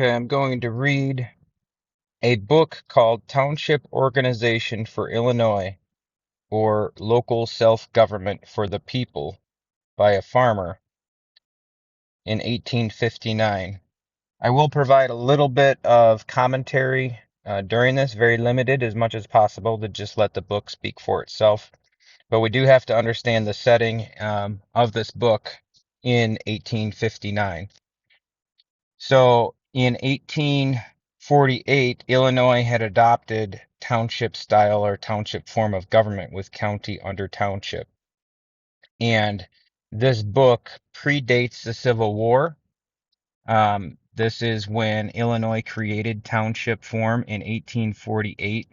Okay, I'm going to read a book called Township Organization for Illinois, or Local Self-Government for the People by a farmer in 1859. I will provide a little bit of commentary during this, very limited as much as possible to just let the book speak for itself. But we do have to understand the setting of this book in 1859. So in 1848, Illinois had adopted township style or township form of government with county under township. And this book predates the Civil War. This is when Illinois created township form in 1848.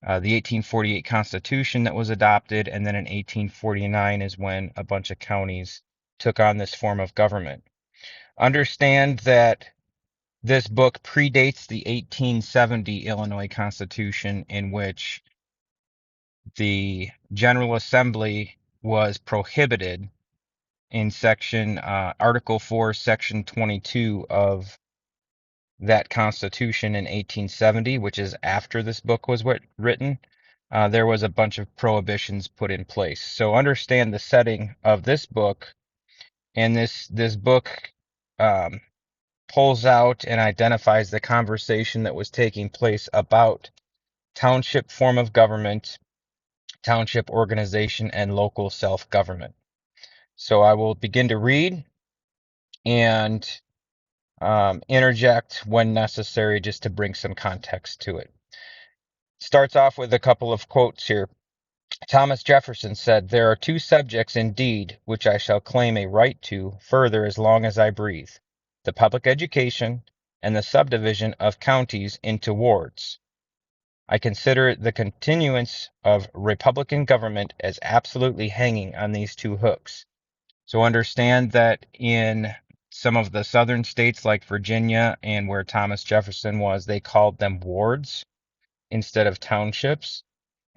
The 1848 Constitution that was adopted, and then in 1849 is when a bunch of counties took on this form of government. Understand that this book predates the 1870 Illinois Constitution, in which the General Assembly was prohibited in Article 4, Section 22 of that Constitution in 1870, which is after this book was written. There was a bunch of prohibitions put in place. So understand the setting of this book, and this book um, pulls out and identifies the conversation that was taking place about township form of government, township organization, and local self-government. So I will begin to read and interject when necessary just to bring some context to it. Starts off with a couple of quotes here. Thomas Jefferson said, "There are two subjects indeed which I shall claim a right to further as long as I breathe, the public education and the subdivision of counties into wards. I consider the continuance of Republican government as absolutely hanging on these two hooks." So understand that in some of the southern states like Virginia and where Thomas Jefferson was, they called them wards instead of townships.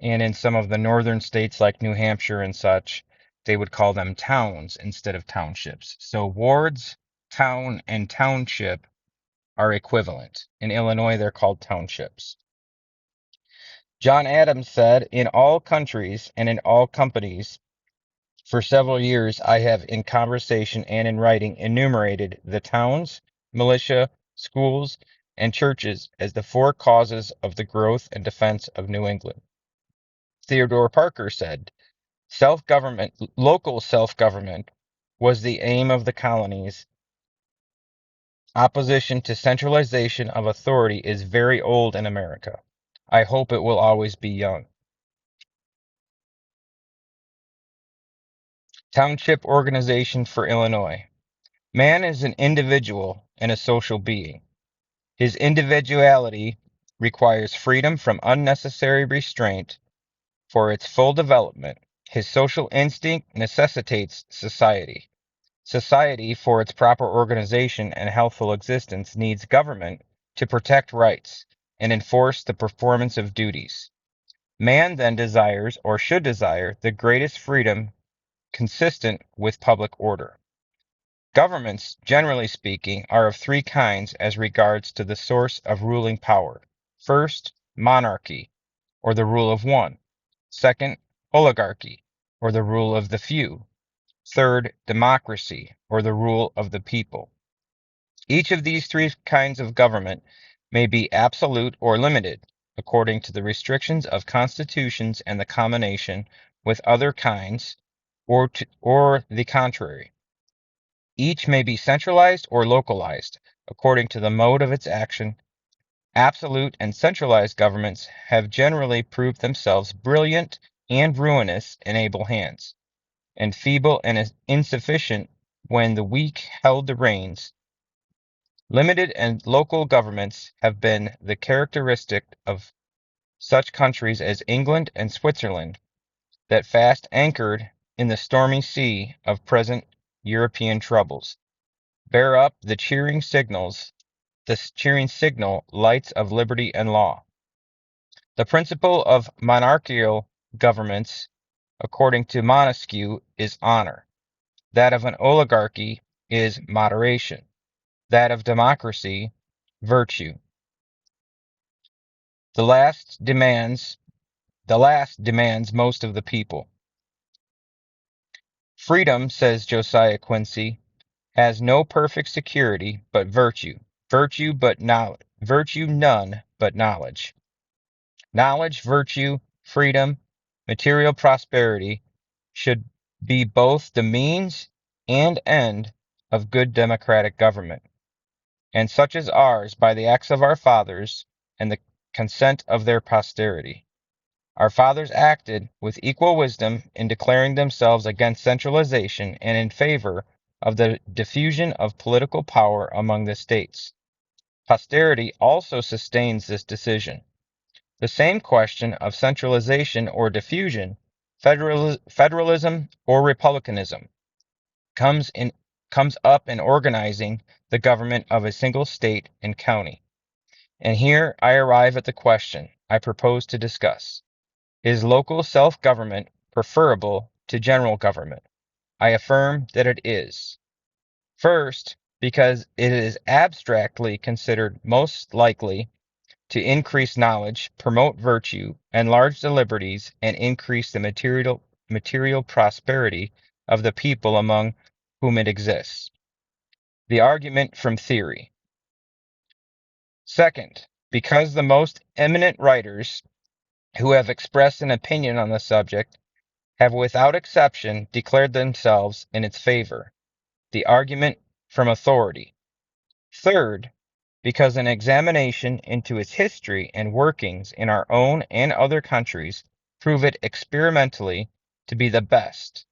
And in some of the northern states like New Hampshire and such, they would call them towns instead of townships. So wards, town, and township are equivalent. In Illinois, they're called townships. John Adams said, "In all countries and in all companies, for several years I have in conversation and in writing enumerated the towns, militia, schools, and churches as the four causes of the growth and defense of New England." Theodore Parker said, "Self-government, local self-government was the aim of the colonies. Opposition to centralization of authority is very old in America. I hope it will always be young." Township Organization for Illinois. Man is an individual and a social being. His individuality requires freedom from unnecessary restraint for its full development. His social instinct necessitates society. Society, for its proper organization and healthful existence, needs government to protect rights and enforce the performance of duties. Man then desires, or should desire, the greatest freedom consistent with public order. Governments, generally speaking, are of three kinds as regards to the source of ruling power. First, monarchy, or the rule of one. Second, oligarchy, or the rule of the few. Third, democracy, or the rule of the people. Each of these three kinds of government may be absolute or limited, according to the restrictions of constitutions and the combination with other kinds, or the contrary. Each may be centralized or localized, according to the mode of its action. Absolute and centralized governments have generally proved themselves brilliant and ruinous in able hands, and feeble and insufficient when the weak held the reins. Limited and local governments have been the characteristic of such countries as England and Switzerland, that fast anchored in the stormy sea of present European troubles, bear up the cheering signal lights of liberty and law. The principle of monarchical governments, according to Montesquieu, is honor. That of an oligarchy is moderation. That of democracy virtue. The last demands most of the people. Freedom, says Josiah Quincy, has no perfect security but virtue. Virtue none but knowledge. Knowledge, virtue, freedom, material prosperity should be both the means and end of good democratic government, and such as ours by the acts of our fathers and the consent of their posterity. Our fathers acted with equal wisdom in declaring themselves against centralization and in favor of the diffusion of political power among the states. Posterity also sustains this decision. The same question of centralization or diffusion, federalism or republicanism, comes up in organizing the government of a single state and county. And here I arrive at the question I propose to discuss. Is local self-government preferable to general government? I affirm that it is. First, because it is abstractly considered most likely to increase knowledge, promote virtue, enlarge the liberties, and increase the material prosperity of the people among whom it exists. The argument from theory. Second, because the most eminent writers who have expressed an opinion on the subject have without exception declared themselves in its favor. The argument from authority. Third, because an examination into its history and workings in our own and other countries prove it experimentally to be the best.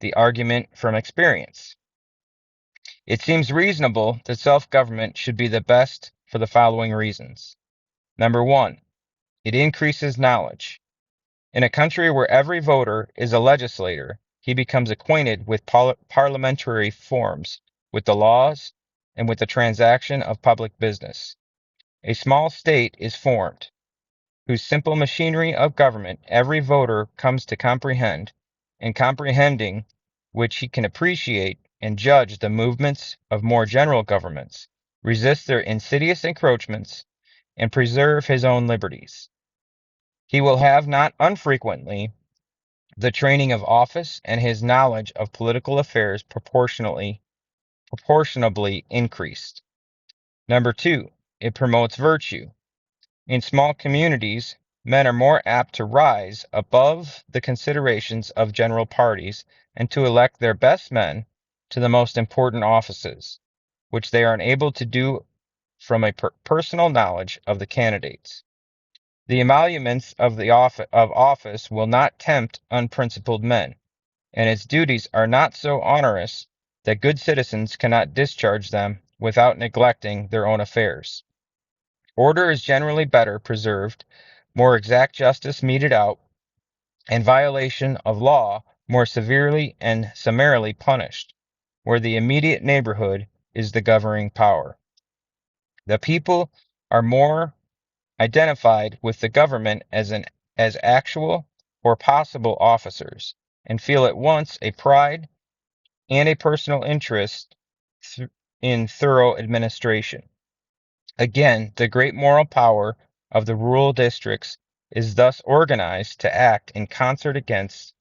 The argument from experience. It seems reasonable that self-government should be the best for the following reasons. Number one, it increases knowledge. In a country where every voter is a legislator, he becomes acquainted with parliamentary forms, with the laws, and with the transaction of public business. A small state is formed, whose simple machinery of government every voter comes to comprehend, and comprehending which he can appreciate and judge the movements of more general governments, resist their insidious encroachments, and preserve his own liberties. He will have not unfrequently the training of office and his knowledge of political affairs proportionably increased. Number two, it promotes virtue. In small communities, men are more apt to rise above the considerations of general parties and to elect their best men to the most important offices, which they are enabled to do from a personal knowledge of the candidates. The emoluments of office will not tempt unprincipled men, and its duties are not so onerous that good citizens cannot discharge them without neglecting their own affairs. Order is generally better preserved, more exact justice meted out, and violation of law more severely and summarily punished, where the immediate neighborhood is the governing power. The people are more identified with the government as actual or possible officers, and feel at once a pride and a personal interest in thorough administration. Again, the great moral power of the rural districts is thus organized to act in concert against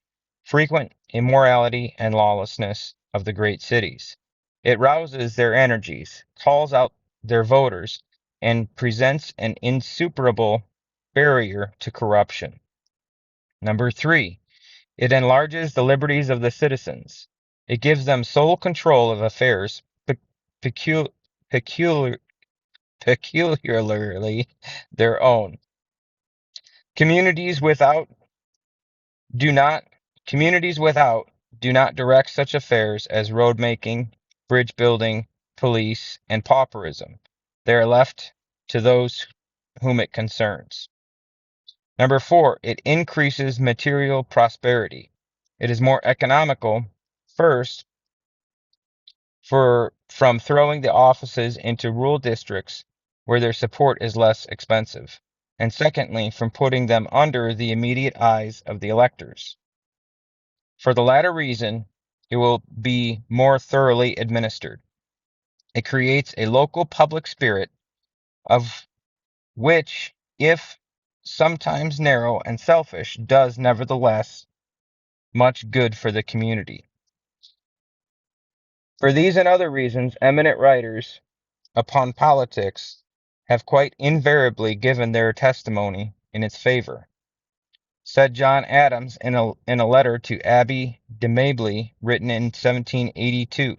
frequent immorality and lawlessness of the great cities. It rouses their energies, calls out their voters, and presents an insuperable barrier to corruption. Number three, it enlarges the liberties of the citizens. It gives them sole control of affairs peculiar, peculiarly their own. Communities without do not communities without do not direct such affairs as road making, bridge building, police, and pauperism. They are left to those whom it concerns. Number four, it increases material prosperity. It is more economical, first, from throwing the offices into rural districts where their support is less expensive, and secondly, from putting them under the immediate eyes of the electors. For the latter reason, it will be more thoroughly administered. It creates a local public spirit of which, if sometimes narrow and selfish, does nevertheless much good for the community. For these and other reasons, eminent writers upon politics have quite invariably given their testimony in its favor. Said John Adams in a letter to Abbe de Mabley written in 1782,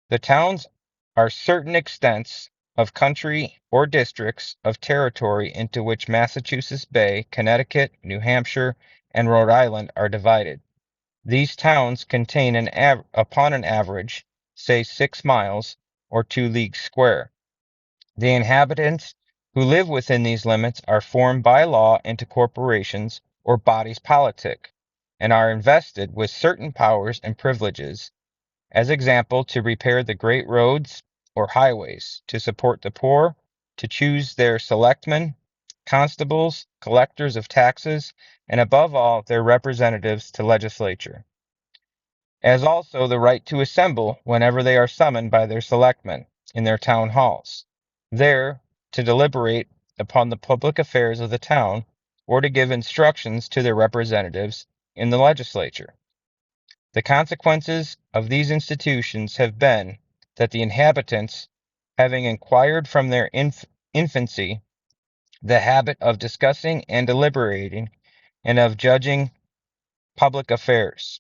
"The towns are certain extents of country or districts of territory into which Massachusetts Bay, Connecticut, New Hampshire, and Rhode Island are divided. These towns contain upon an average, say 6 miles, or 2 leagues square. The inhabitants who live within these limits are formed by law into corporations or bodies politic, and are invested with certain powers and privileges, as example, to repair the great roads or highways, to support the poor, to choose their selectmen, constables, collectors of taxes, and above all, their representatives to legislature, as also the right to assemble whenever they are summoned by their selectmen in their town halls, there to deliberate upon the public affairs of the town, or to give instructions to their representatives in the legislature. The consequences of these institutions have been that the inhabitants, having acquired from their infancy the habit of discussing and deliberating and of judging public affairs,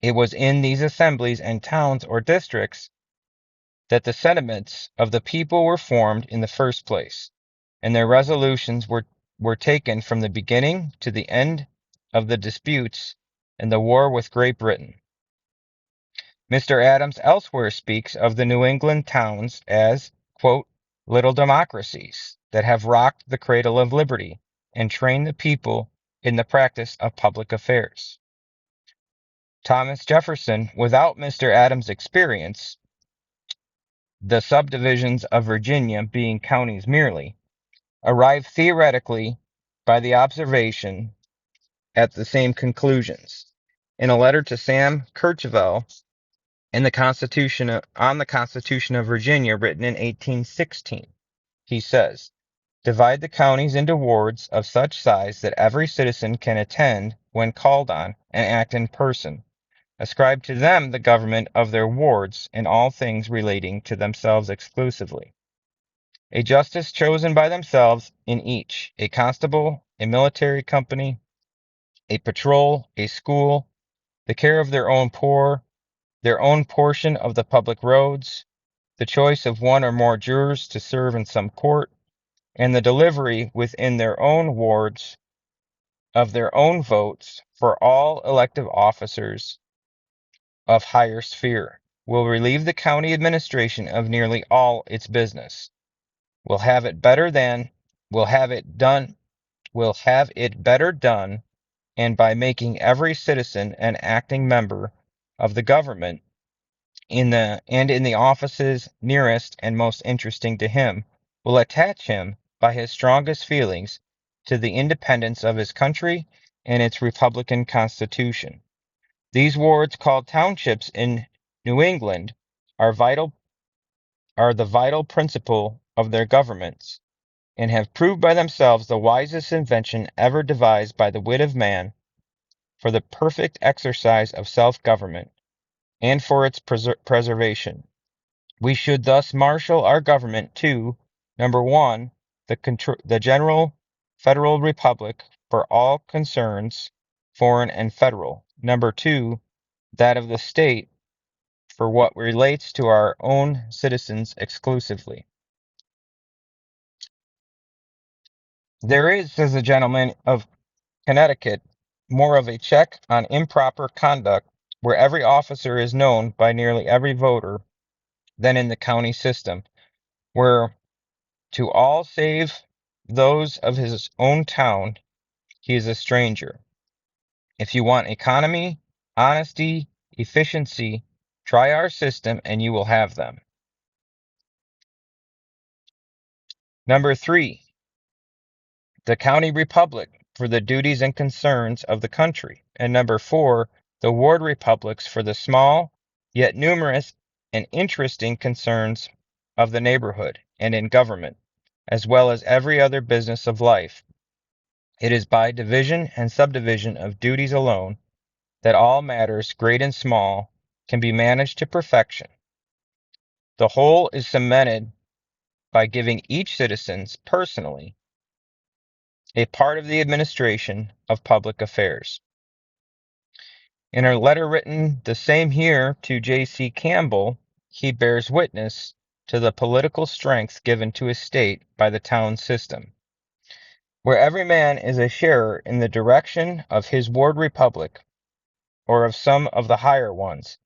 it was in these assemblies and towns or districts that the sentiments of the people were formed in the first place, and their resolutions were taken from the beginning to the end of the disputes and the war with Great Britain." Mr. Adams elsewhere speaks of the New England towns as, quote, "little democracies that have rocked the cradle of liberty and trained the people in the practice of public affairs." Thomas Jefferson, without Mr. Adams' experience, the subdivisions of Virginia being counties merely, arrived theoretically by the observation at the same conclusions. In a letter to Sam Kercheval on the Constitution of Virginia, written in 1816, he says, "Divide the counties into wards of such size that every citizen can attend when called on and act in person. Ascribe to them the government of their wards in all things relating to themselves exclusively. A justice chosen by themselves in each, a constable, a military company, a patrol, a school, the care of their own poor, their own portion of the public roads, the choice of one or more jurors to serve in some court, and the delivery within their own wards of their own votes for all elective officers of higher sphere, will relieve the county administration of nearly all its business, will have it better than, will have it done, will have it better done, and by making every citizen an acting member of the government in the offices nearest and most interesting to him, will attach him by his strongest feelings to the independence of his country and its republican constitution. These wards, called townships in New England, are the vital principle of their governments, and have proved by themselves the wisest invention ever devised by the wit of man for the perfect exercise of self-government, and for its preservation. We should thus marshal our government to, number one, the general federal republic for all concerns, foreign and federal. Number two, that of the state for what relates to our own citizens exclusively. There is, says the gentleman of Connecticut, more of a check on improper conduct where every officer is known by nearly every voter than in the county system, where to all save those of his own town he is a stranger. If you want economy, honesty, efficiency, try our system and you will have them. Number three, the county republic for the duties and concerns of the country. And number four, the ward republics for the small, yet numerous and interesting concerns of the neighborhood. and in government, as well as every other business of life. It is by division and subdivision of duties alone that all matters, great and small, can be managed to perfection. The whole is cemented by giving each citizen personally a part of the administration of public affairs. In a letter written the same year to J.C. Campbell, he bears witness to the political strength given to his state by the town system, where every man is a sharer in the direction of his ward republic or of some of the higher ones,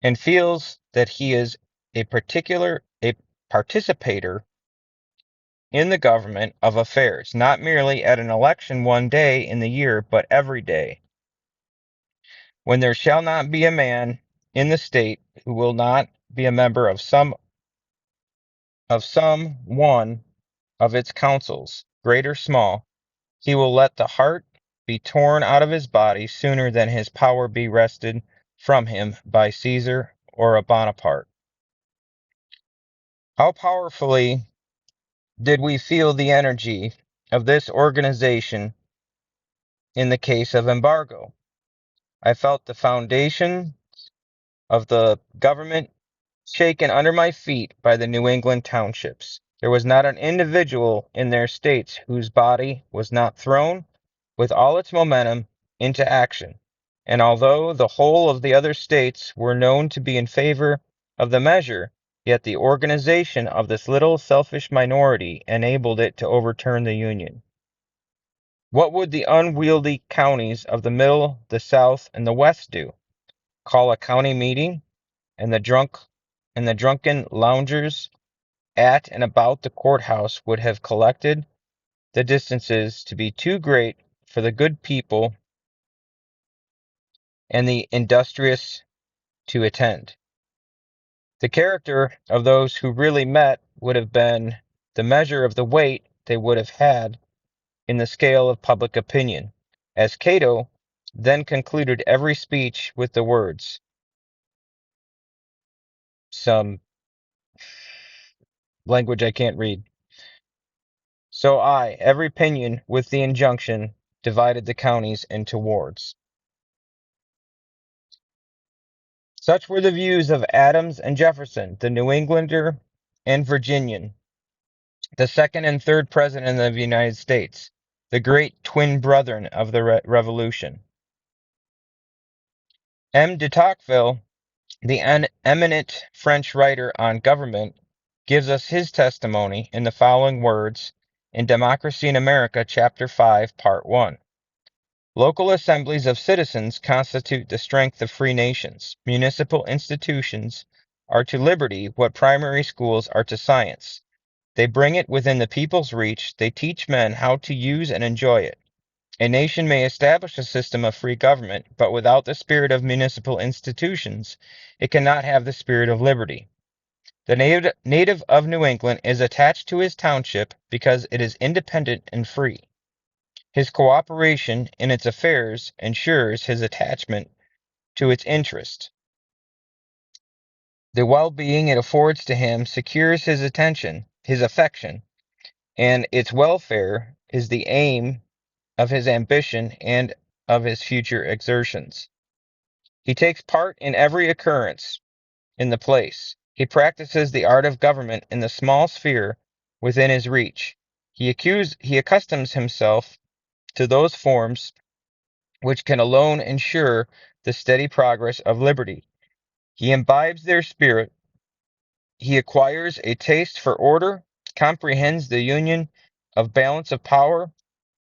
and feels that he is a participator in the government of affairs, not merely at an election one day in the year, but every day, when there shall not be a man in the state who will not be a member of some one of its councils, great or small, he will let the heart be torn out of his body sooner than his power be wrested from him by Caesar or a Bonaparte. How powerfully did we feel the energy of this organization in the case of embargo? I felt the foundation of the government shaken under my feet by the New England townships. There was not an individual in their states whose body was not thrown with all its momentum into action. And although the whole of the other states were known to be in favor of the measure, yet the organization of this little selfish minority enabled it to overturn the Union. What would the unwieldy counties of the Middle, the South, and the West do? Call a county meeting, and the drunken loungers at and about the courthouse would have collected the distances to be too great for the good people and the industrious to attend. The character of those who really met would have been the measure of the weight they would have had in the scale of public opinion, as Cato then concluded every speech with the words, some language I can't read. So I, every opinion with the injunction, divided the counties into wards. Such were the views of Adams and Jefferson, the New Englander and Virginian, the second and third president of the United States, the great twin brethren of the Revolution. M. de Tocqueville, the eminent French writer on government, gives us his testimony in the following words in Democracy in America, Chapter 5, Part 1. Local assemblies of citizens constitute the strength of free nations. Municipal institutions are to liberty what primary schools are to science. They bring it within the people's reach. They teach men how to use and enjoy it. A nation may establish a system of free government, but without the spirit of municipal institutions, it cannot have the spirit of liberty. The native of New England is attached to his township because it is independent and free. His cooperation in its affairs ensures his attachment to its interest. The well-being it affords to him secures his attention, his affection, and its welfare is the aim of his ambition and of his future exertions. He takes part in every occurrence in the place. He practices the art of government in the small sphere within his reach. He accustoms himself to those forms which can alone ensure the steady progress of liberty. He imbibes their spirit. He acquires a taste for order, comprehends the union of balance of power,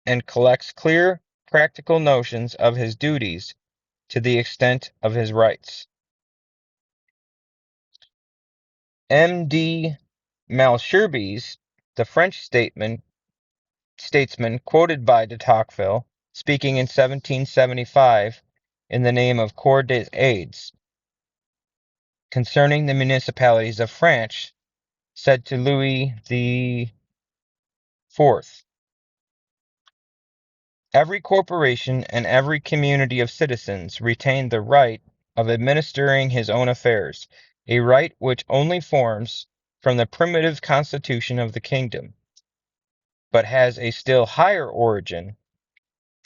and collects clear, practical notions of his duties to the extent of his rights. M. D. Malesherbes, the French statesman quoted by de Tocqueville, speaking in 1775 in the name of Corps des Aides concerning the municipalities of France, said to Louis the Fourth, every corporation and every community of citizens retain the right of administering his own affairs, a right which only forms from the primitive constitution of the kingdom, but has a still higher origin,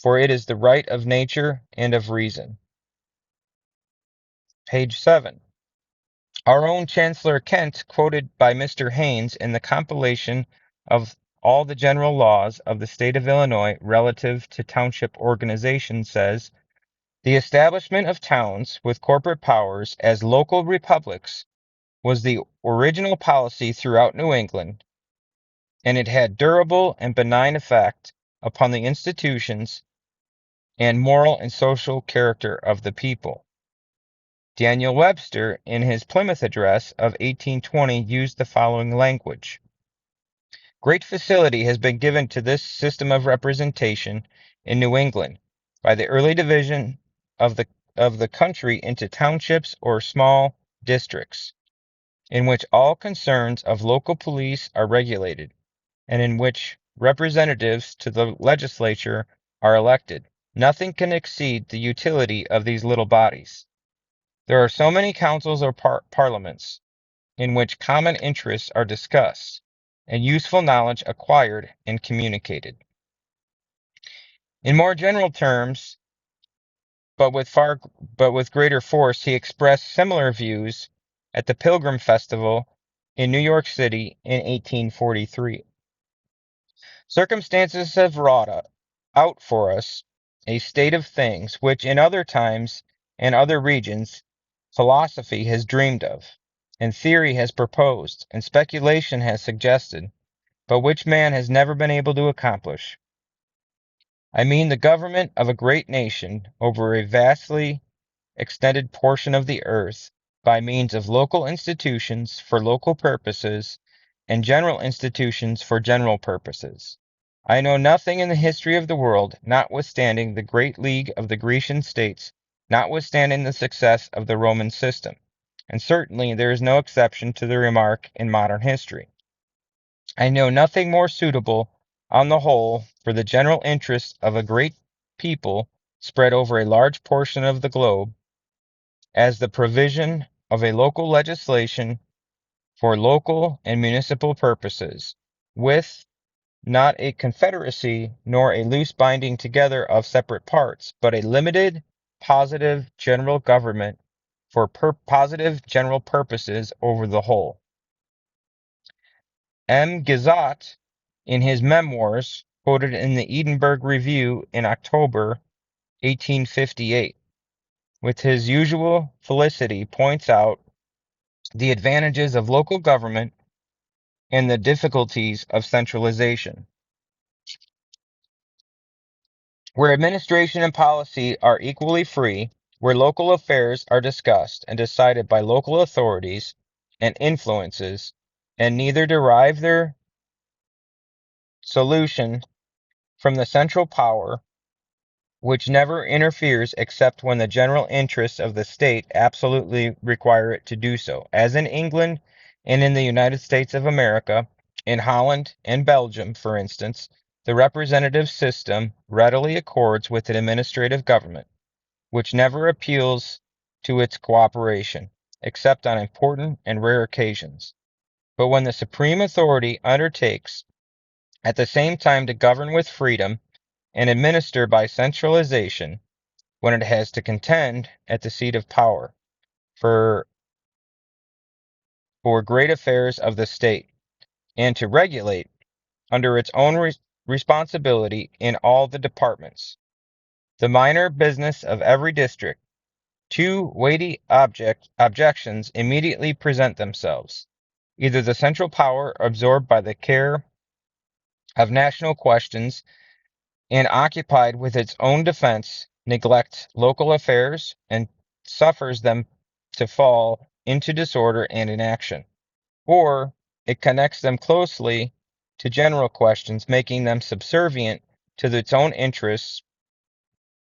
for it is the right of nature and of reason. Page 7. Our own Chancellor Kent, quoted by Mr. Haynes in the compilation of all the general laws of the state of Illinois relative to township organization, says, "The establishment of towns with corporate powers as local republics was the original policy throughout New England, and it had durable and benign effect upon the institutions and moral and social character of the people." Daniel Webster, in his Plymouth Address of 1820, used the following language: "Great facility has been given to this system of representation in New England by the early division of the country into townships or small districts, in which all concerns of local police are regulated, and in which representatives to the legislature are elected. Nothing can exceed the utility of these little bodies. There are so many councils or parliaments in which common interests are discussed, and useful knowledge acquired and communicated." In more general terms, but with greater force, he expressed similar views at the Pilgrim Festival in New York City in 1843. "Circumstances have wrought out for us a state of things which in other times and other regions philosophy has dreamed of, and theory has proposed, and speculation has suggested, but which man has never been able to accomplish. I mean the government of a great nation over a vastly extended portion of the earth by means of local institutions for local purposes and general institutions for general purposes. I know nothing in the history of the world, notwithstanding the great league of the Grecian states, notwithstanding the success of the Roman system, and certainly there is no exception to the remark in modern history. I know nothing more suitable, on the whole, for the general interest of a great people spread over a large portion of the globe, as the provision of a local legislation for local and municipal purposes, with not a confederacy nor a loose binding together of separate parts, but a limited, positive general government for positive general purposes over the whole." M. Guizot, in his memoirs, quoted in the Edinburgh Review in October 1858, with his usual felicity, points out the advantages of local government and the difficulties of centralization. "Where administration and policy are equally free, where local affairs are discussed and decided by local authorities and influences, and neither derive their solution from the central power, which never interferes except when the general interests of the state absolutely require it to do so, as in England and in the United States of America, in Holland and Belgium, for instance, the representative system readily accords with an administrative government, which never appeals to its cooperation, except on important and rare occasions. But when the supreme authority undertakes at the same time to govern with freedom and administer by centralization, when it has to contend at the seat of power for great affairs of the state, and to regulate under its own responsibility in all the departments the minor business of every district, two weighty objections immediately present themselves: either the central power, absorbed by the care of national questions and occupied with its own defense, neglects local affairs and suffers them to fall into disorder and inaction; or it connects them closely to general questions, making them subservient to its own interests,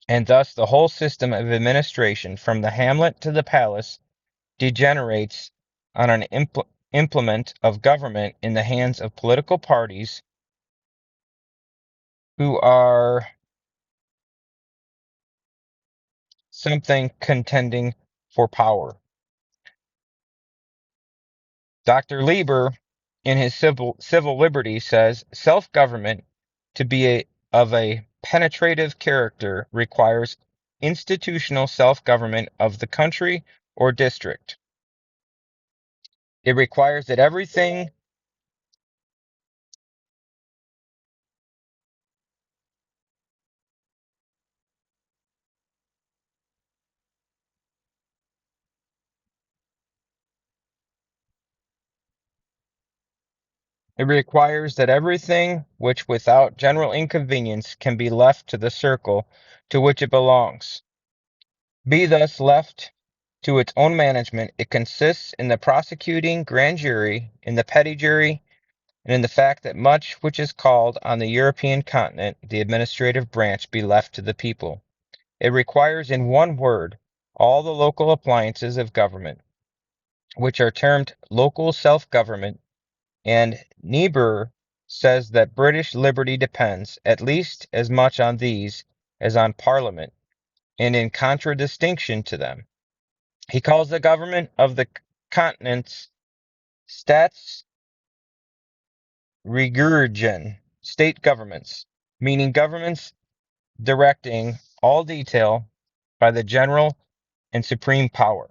and thus the whole system of administration, from the hamlet to the palace, degenerates on an implement of government in the hands of political parties who are something contending for power." Dr. Lieber, in his Civil Liberties, says self-government to be of a penetrative character requires institutional self-government of the country or district. It requires that everything It requires that everything which without general inconvenience can be left to the circle to which it belongs, be thus left to its own management. It consists in the prosecuting grand jury, in the petty jury, and in the fact that much which is called on the European continent the administrative branch be left to the people. It requires, in one word, all the local appliances of government, which are termed local self-government, and Niebuhr says that British liberty depends at least as much on these as on Parliament, and in contradistinction to them. He calls the government of the continents stats regurgen, state governments, meaning governments directing all detail by the general and supreme power.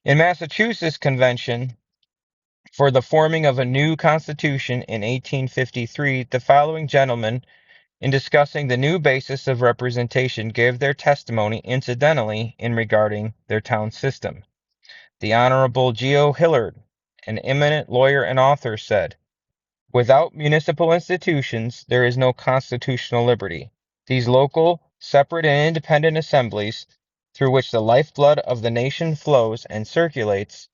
In Massachusetts Convention for the forming of a new constitution in 1853, the following gentlemen, in discussing the new basis of representation, gave their testimony incidentally in regarding their town system. The Honorable Geo Hillard, an eminent lawyer and author, said, "Without municipal institutions, there is no constitutional liberty. These local, separate, and independent assemblies, through which the lifeblood of the nation flows and circulates,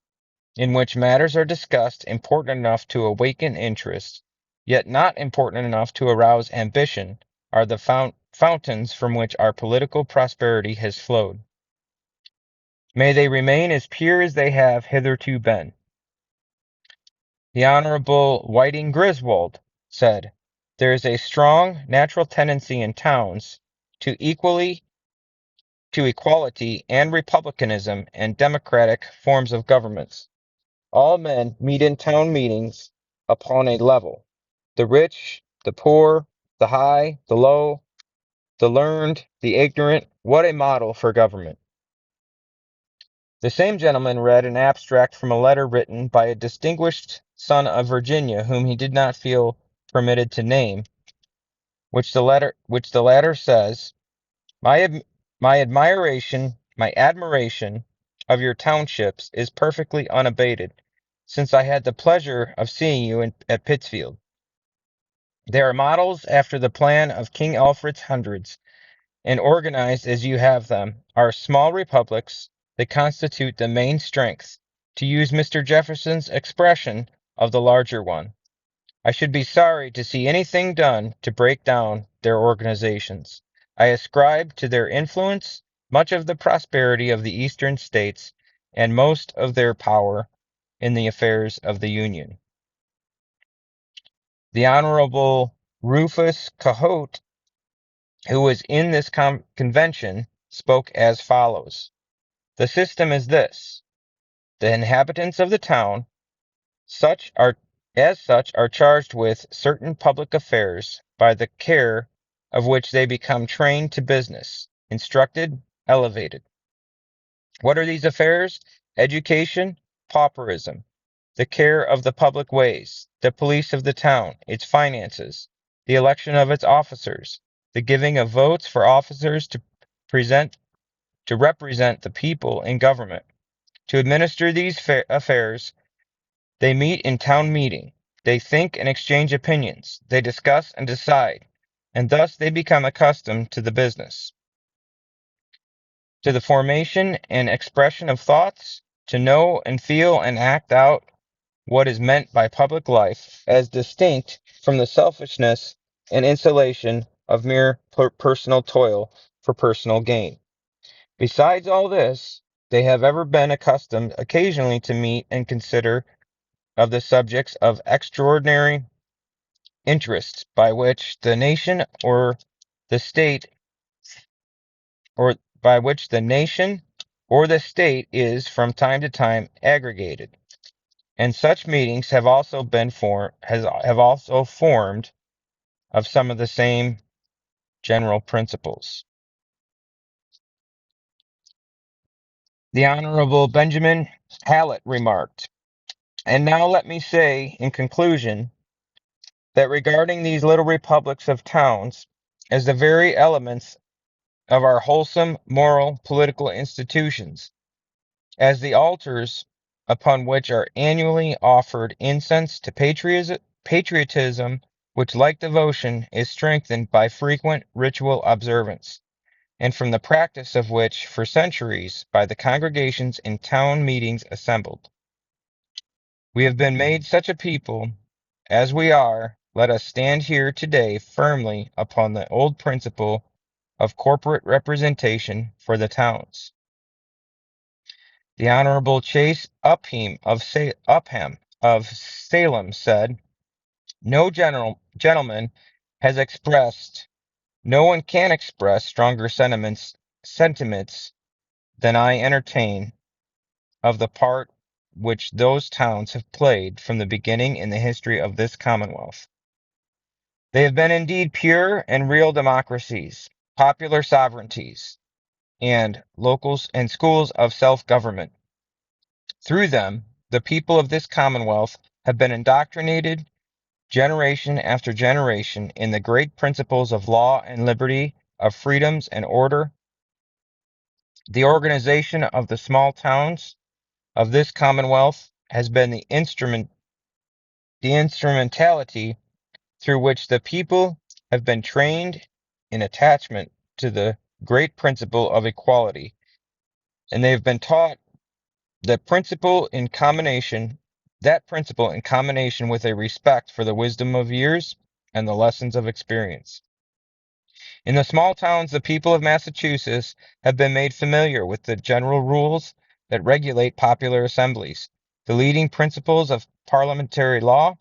in which matters are discussed important enough to awaken interest, yet not important enough to arouse ambition, are the fountains from which our political prosperity has flowed. May they remain as pure as they have hitherto been." The Honorable Whiting Griswold said, "There is a strong natural tendency in towns to equality and republicanism and democratic forms of governments. All men meet in town meetings upon a level, the rich, the poor, the high, the low, the learned, the ignorant. What a model for government!" The same gentleman read an abstract from a letter written by a distinguished son of Virginia whom he did not feel permitted to name, which the latter says, My admiration of your townships is perfectly unabated, since I had the pleasure of seeing you at Pittsfield. They are models after the plan of King Alfred's hundreds, and organized as you have them, are small republics that constitute the main strength, to use Mr. Jefferson's expression, of the larger one. I should be sorry to see anything done to break down their organizations. I ascribe to their influence much of the prosperity of the Eastern states and most of their power in the affairs of the Union. The Honorable Rufus Cahote, who was in this convention, spoke as follows: "The system is this: the inhabitants of the town, as such, are charged with certain public affairs, by the care of which they become trained to business, instructed, elevated. What are these affairs? Education, pauperism, the care of the public ways, the police of the town, its finances, the election of its officers, the giving of votes for officers present to represent the people in government. To administer these affairs, they meet in town meeting, they think and exchange opinions, they discuss and decide, and thus they become accustomed to the business, to the formation and expression of thoughts, to know and feel and act out what is meant by public life, as distinct from the selfishness and insulation of mere personal toil for personal gain. Besides all this, they have ever been accustomed occasionally to meet and consider of the subjects of extraordinary interest, by which the nation or the state or by which the nation or the state is from time to time aggregated. and such meetings have also been have also formed of some of the same general principles. The Honorable Benjamin Hallett remarked, and now let me say in conclusion that regarding these little republics of towns as the very elements of our wholesome moral political institutions, as the altars upon which are annually offered incense to patriotism, which, like devotion, is strengthened by frequent ritual observance, and from the practice of which for centuries by the congregations in town meetings assembled. We have been made such a people as we are. Let us stand here today firmly upon the old principle of corporate representation for the towns. The Honorable Chase Upham of Salem said, no gentleman has expressed, no one can express stronger sentiments than I entertain of the part which those towns have played from the beginning in the history of this Commonwealth. They have been indeed pure and real democracies, popular sovereignties, and locals and schools of self-government. Through them, the people of this Commonwealth have been indoctrinated generation after generation in the great principles of law and liberty, of freedoms and order. The organization of the small towns of this Commonwealth has been the instrumentality through which the people have been trained in attachment to the great principle of equality, and they have been taught that principle in combination with a respect for the wisdom of years and the lessons of experience. In the small towns, the people of Massachusetts have been made familiar with the general rules that regulate popular assemblies, the leading principles of parliamentary law,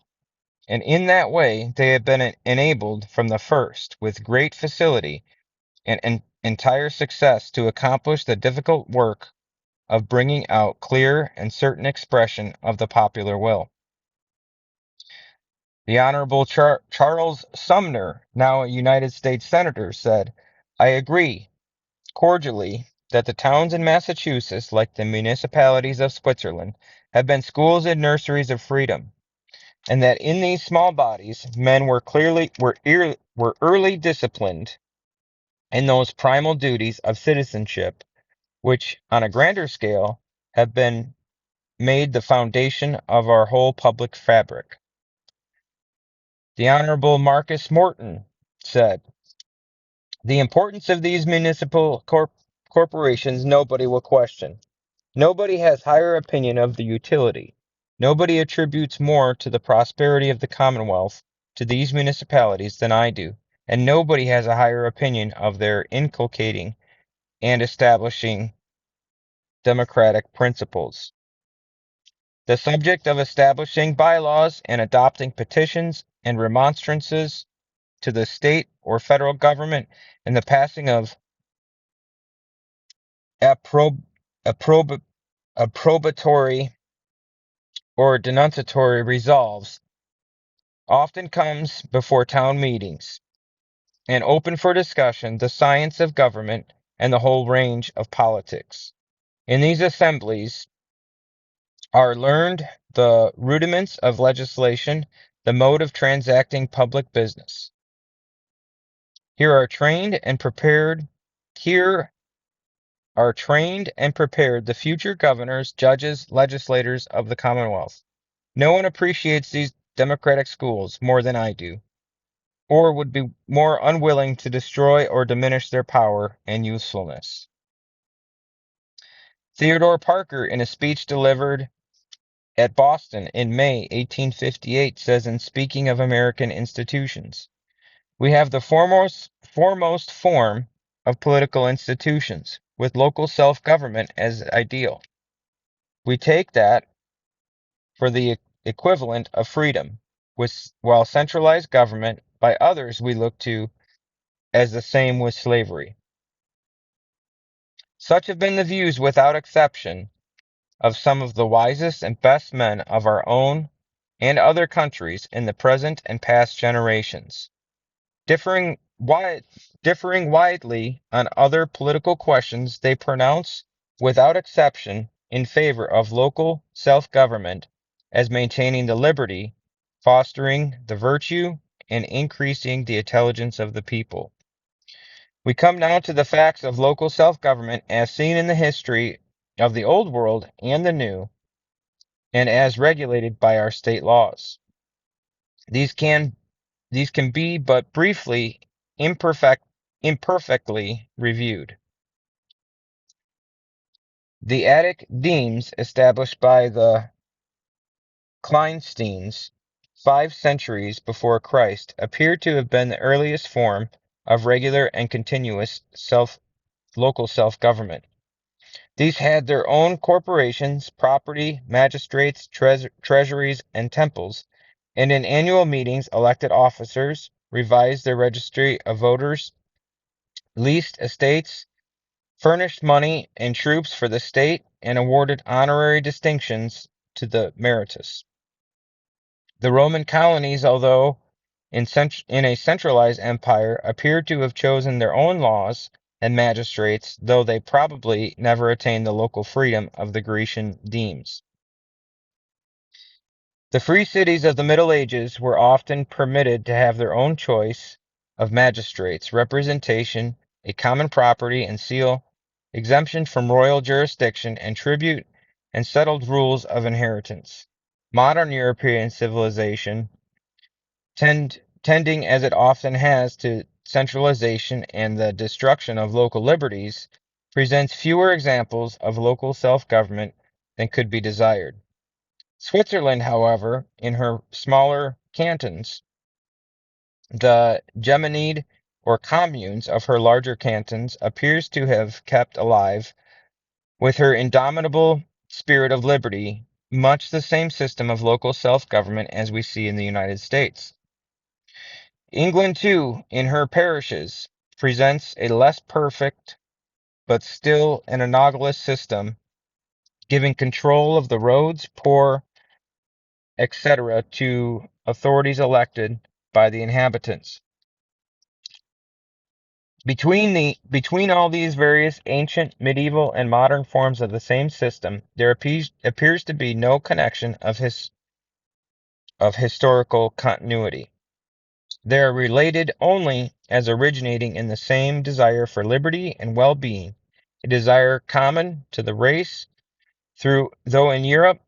and in that way they have been enabled from the first, with great facility and entire success, to accomplish the difficult work of bringing out clear and certain expression of the popular will. The Honorable Charles Sumner, now a United States Senator, said, I agree cordially that the towns in Massachusetts, like the municipalities of Switzerland, have been schools and nurseries of freedom, and that in these small bodies men were early disciplined in those primal duties of citizenship which, on a grander scale, have been made the foundation of our whole public fabric. The Honorable Marcus Morton said, the importance of these municipal corporations nobody will question. Nobody has higher opinion of the utility. Nobody attributes more to the prosperity of the Commonwealth to these municipalities than I do, and nobody has a higher opinion of their inculcating and establishing democratic principles. The subject of establishing bylaws and adopting petitions and remonstrances to the state or federal government and the passing of approbatory or denunciatory resolves often comes before town meetings and open for discussion the science of government and the whole range of politics. In these assemblies are learned the rudiments of legislation, the mode of transacting public business. Here are trained and prepared the future governors, judges, legislators of the Commonwealth. No one appreciates these democratic schools more than I do, or would be more unwilling to destroy or diminish their power and usefulness. Theodore Parker, in a speech delivered at Boston in May 1858, says in speaking of American institutions, we have the foremost form of political institutions, with local self-government as ideal. We take that for the equivalent of freedom, while centralized government by others we look to as the same with slavery. Such have been the views without exception of some of the wisest and best men of our own and other countries in the present and past generations, differing wide, differing widely on other political questions. They pronounce, without exception, in favor of local self-government as maintaining the liberty, fostering the virtue, and increasing the intelligence of the people. We come now to the facts of local self-government as seen in the history of the Old World and the New, and as regulated by our state laws. These can these can be but briefly imperfectly reviewed. The Attic demes established by the Kleinsteins 5 centuries before Christ appear to have been the earliest form of regular and continuous local self-government. These had their own corporations, property, magistrates, treasuries, and temples, and in annual meetings elected officers, revised their registry of voters, leased estates, furnished money and troops for the state, and awarded honorary distinctions to the meritus. The Roman colonies, although in a centralized empire, appear to have chosen their own laws and magistrates, though they probably never attained the local freedom of the Grecian demes. The free cities of the Middle Ages were often permitted to have their own choice of magistrates, representation, a common property and seal, exemption from royal jurisdiction and tribute, and settled rules of inheritance. Modern European civilization, tending as it often has to centralization and the destruction of local liberties, presents fewer examples of local self-government than could be desired. Switzerland, however, in her smaller cantons, the gemeinde or communes of her larger cantons, appears to have kept alive, with her indomitable spirit of liberty, much the same system of local self-government as we see in the United States. England, too, in her parishes, presents a less perfect but still an analogous system, giving control of the roads, poor, etc., to authorities elected by the inhabitants. Between all these various ancient, medieval, and modern forms of the same system, there appears to be no connection of historical continuity. They are related only as originating in the same desire for liberty and well-being, a desire common to the race, though in Europe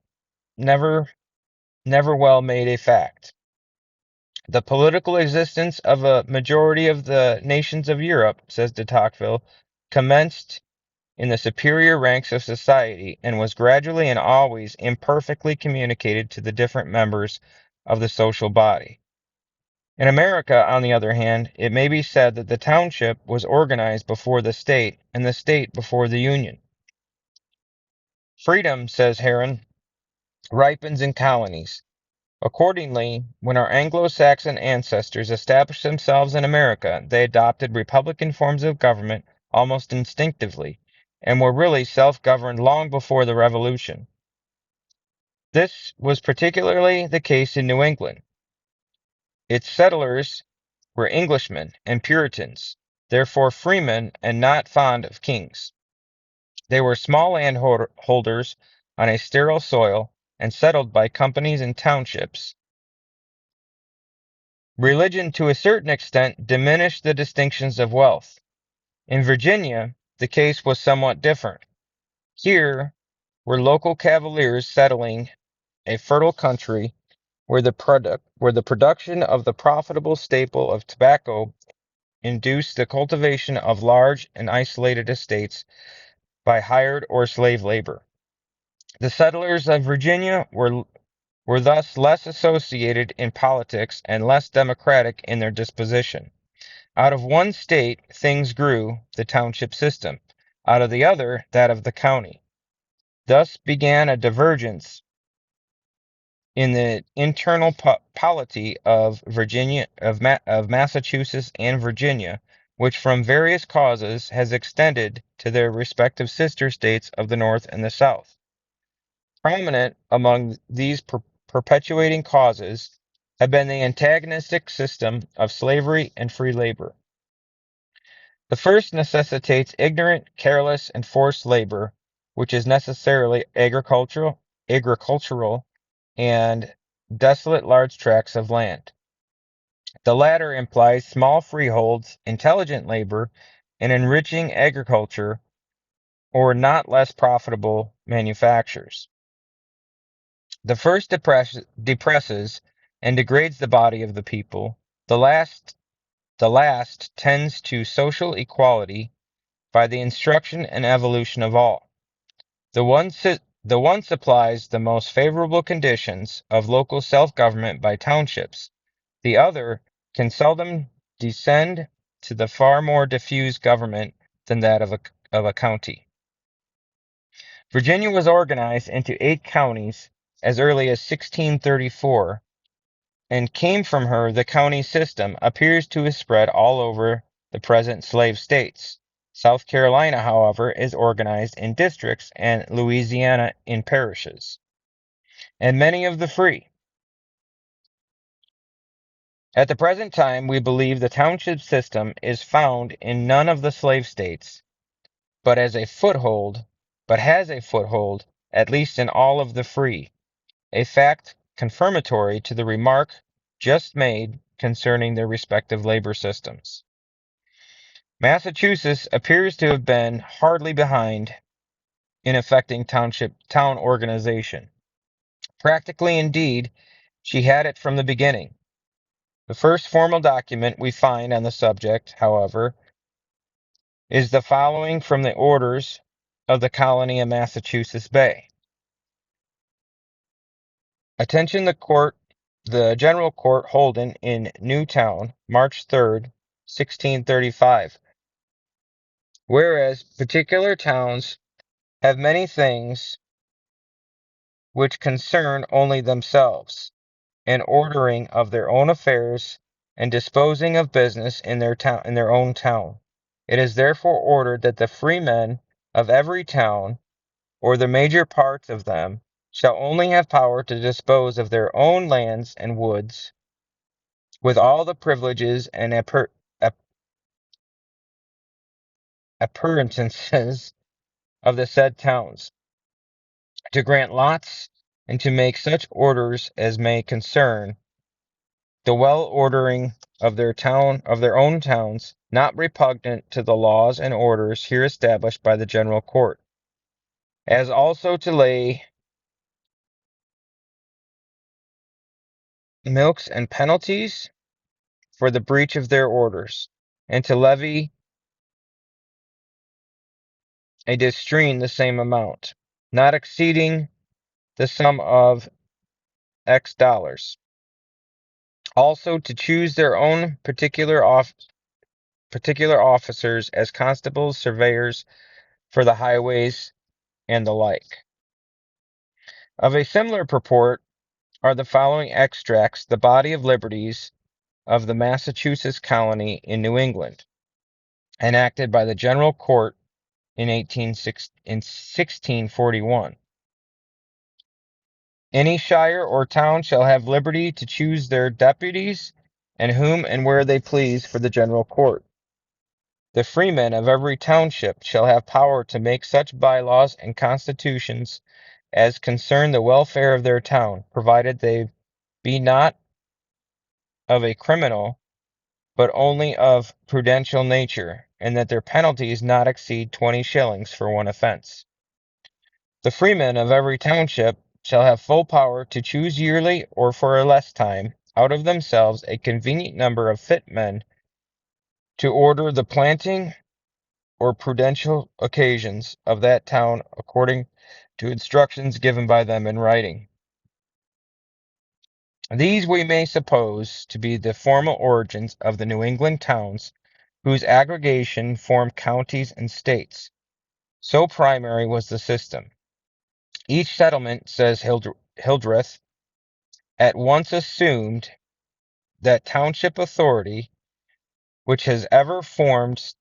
never well made a fact. The political existence of a majority of the nations of Europe, says de Tocqueville, commenced in the superior ranks of society and was gradually and always imperfectly communicated to the different members of the social body. In America, on the other hand, it may be said that the township was organized before the state and the state before the union. Freedom, says Heron, ripens in colonies. Accordingly, when our Anglo-Saxon ancestors established themselves in America, they adopted republican forms of government almost instinctively, and were really self-governed long before the Revolution. This was particularly the case in New England. Its settlers were Englishmen and Puritans, therefore freemen and not fond of kings. They were small landholders on a sterile soil and settled by companies and townships. Religion, to a certain extent, diminished the distinctions of wealth. In Virginia, the case was somewhat different. Here were local cavaliers settling a fertile country where the production of the profitable staple of tobacco induced the cultivation of large and isolated estates by hired or slave labor. The settlers of Virginia were thus less associated in politics and less democratic in their disposition. Out of one state things grew, the township system; out of the other, that of the county. Thus began a divergence in the internal polity of Massachusetts and Virginia, which from various causes has extended to their respective sister states of the North and the South. Prominent among these perpetuating causes have been the antagonistic system of slavery and free labor. The first necessitates ignorant, careless, and forced labor, which is necessarily agricultural, and desolate large tracts of land. The latter implies small freeholds, intelligent labor, and enriching agriculture or not less profitable manufactures. The first depresses and degrades the body of the people. The last tends to social equality by the instruction and evolution of all. The one supplies the most favorable conditions of local self-government by townships. The other can seldom descend to the far more diffuse government than that of a county. Virginia was organized into 8 counties as early as 1634, and came from her. The county system appears to have spread all over the present slave states. South Carolina, however, is organized in districts, and Louisiana in parishes, and many of the free. At the present time, we believe the township system is found in none of the slave states, but has a foothold, at least in all of the free, a fact confirmatory to the remark just made concerning their respective labor systems. Massachusetts appears to have been hardly behind in effecting town organization. Practically, indeed, she had it from the beginning. The first formal document we find on the subject, however, is the following from the orders of the colony of Massachusetts Bay. Attention the General Court holden in Newtown, March 3rd, 1635. Whereas particular towns have many things which concern only themselves, and ordering of their own affairs, and disposing of business in their own town. It is therefore ordered that the freemen of every town, or the major parts of them, shall only have power to dispose of their own lands and woods, with all the privileges and appurtenances of the said towns, to grant lots, and to make such orders as may concern the well ordering of their own towns, not repugnant to the laws and orders here established by the General Court, as also to lay milks and penalties for the breach of their orders, and to levy a distrine the same amount, not exceeding the sum of X dollars. Also to choose their own particular officers as constables, surveyors for the highways, and the like. Of a similar purport are the following extracts: the body of liberties of the Massachusetts colony in New England, enacted by the General Court in 1641. Any shire or town shall have liberty to choose their deputies, and whom and where they please, for the General Court. The freemen of every township shall have power to make such bylaws and constitutions as concern the welfare of their town, provided they be not of a criminal, but only of prudential nature, and that their penalties not exceed 20 shillings for one offense. The freemen of every township shall have full power to choose yearly, or for a less time, out of themselves a convenient number of fit men to order the planting or prudential occasions of that town, according to instructions given by them in writing. These we may suppose to be the formal origins of the New England towns, whose aggregation formed counties and states. So primary was the system. Each settlement, says Hildreth, at once assumed that township authority, which has ever formed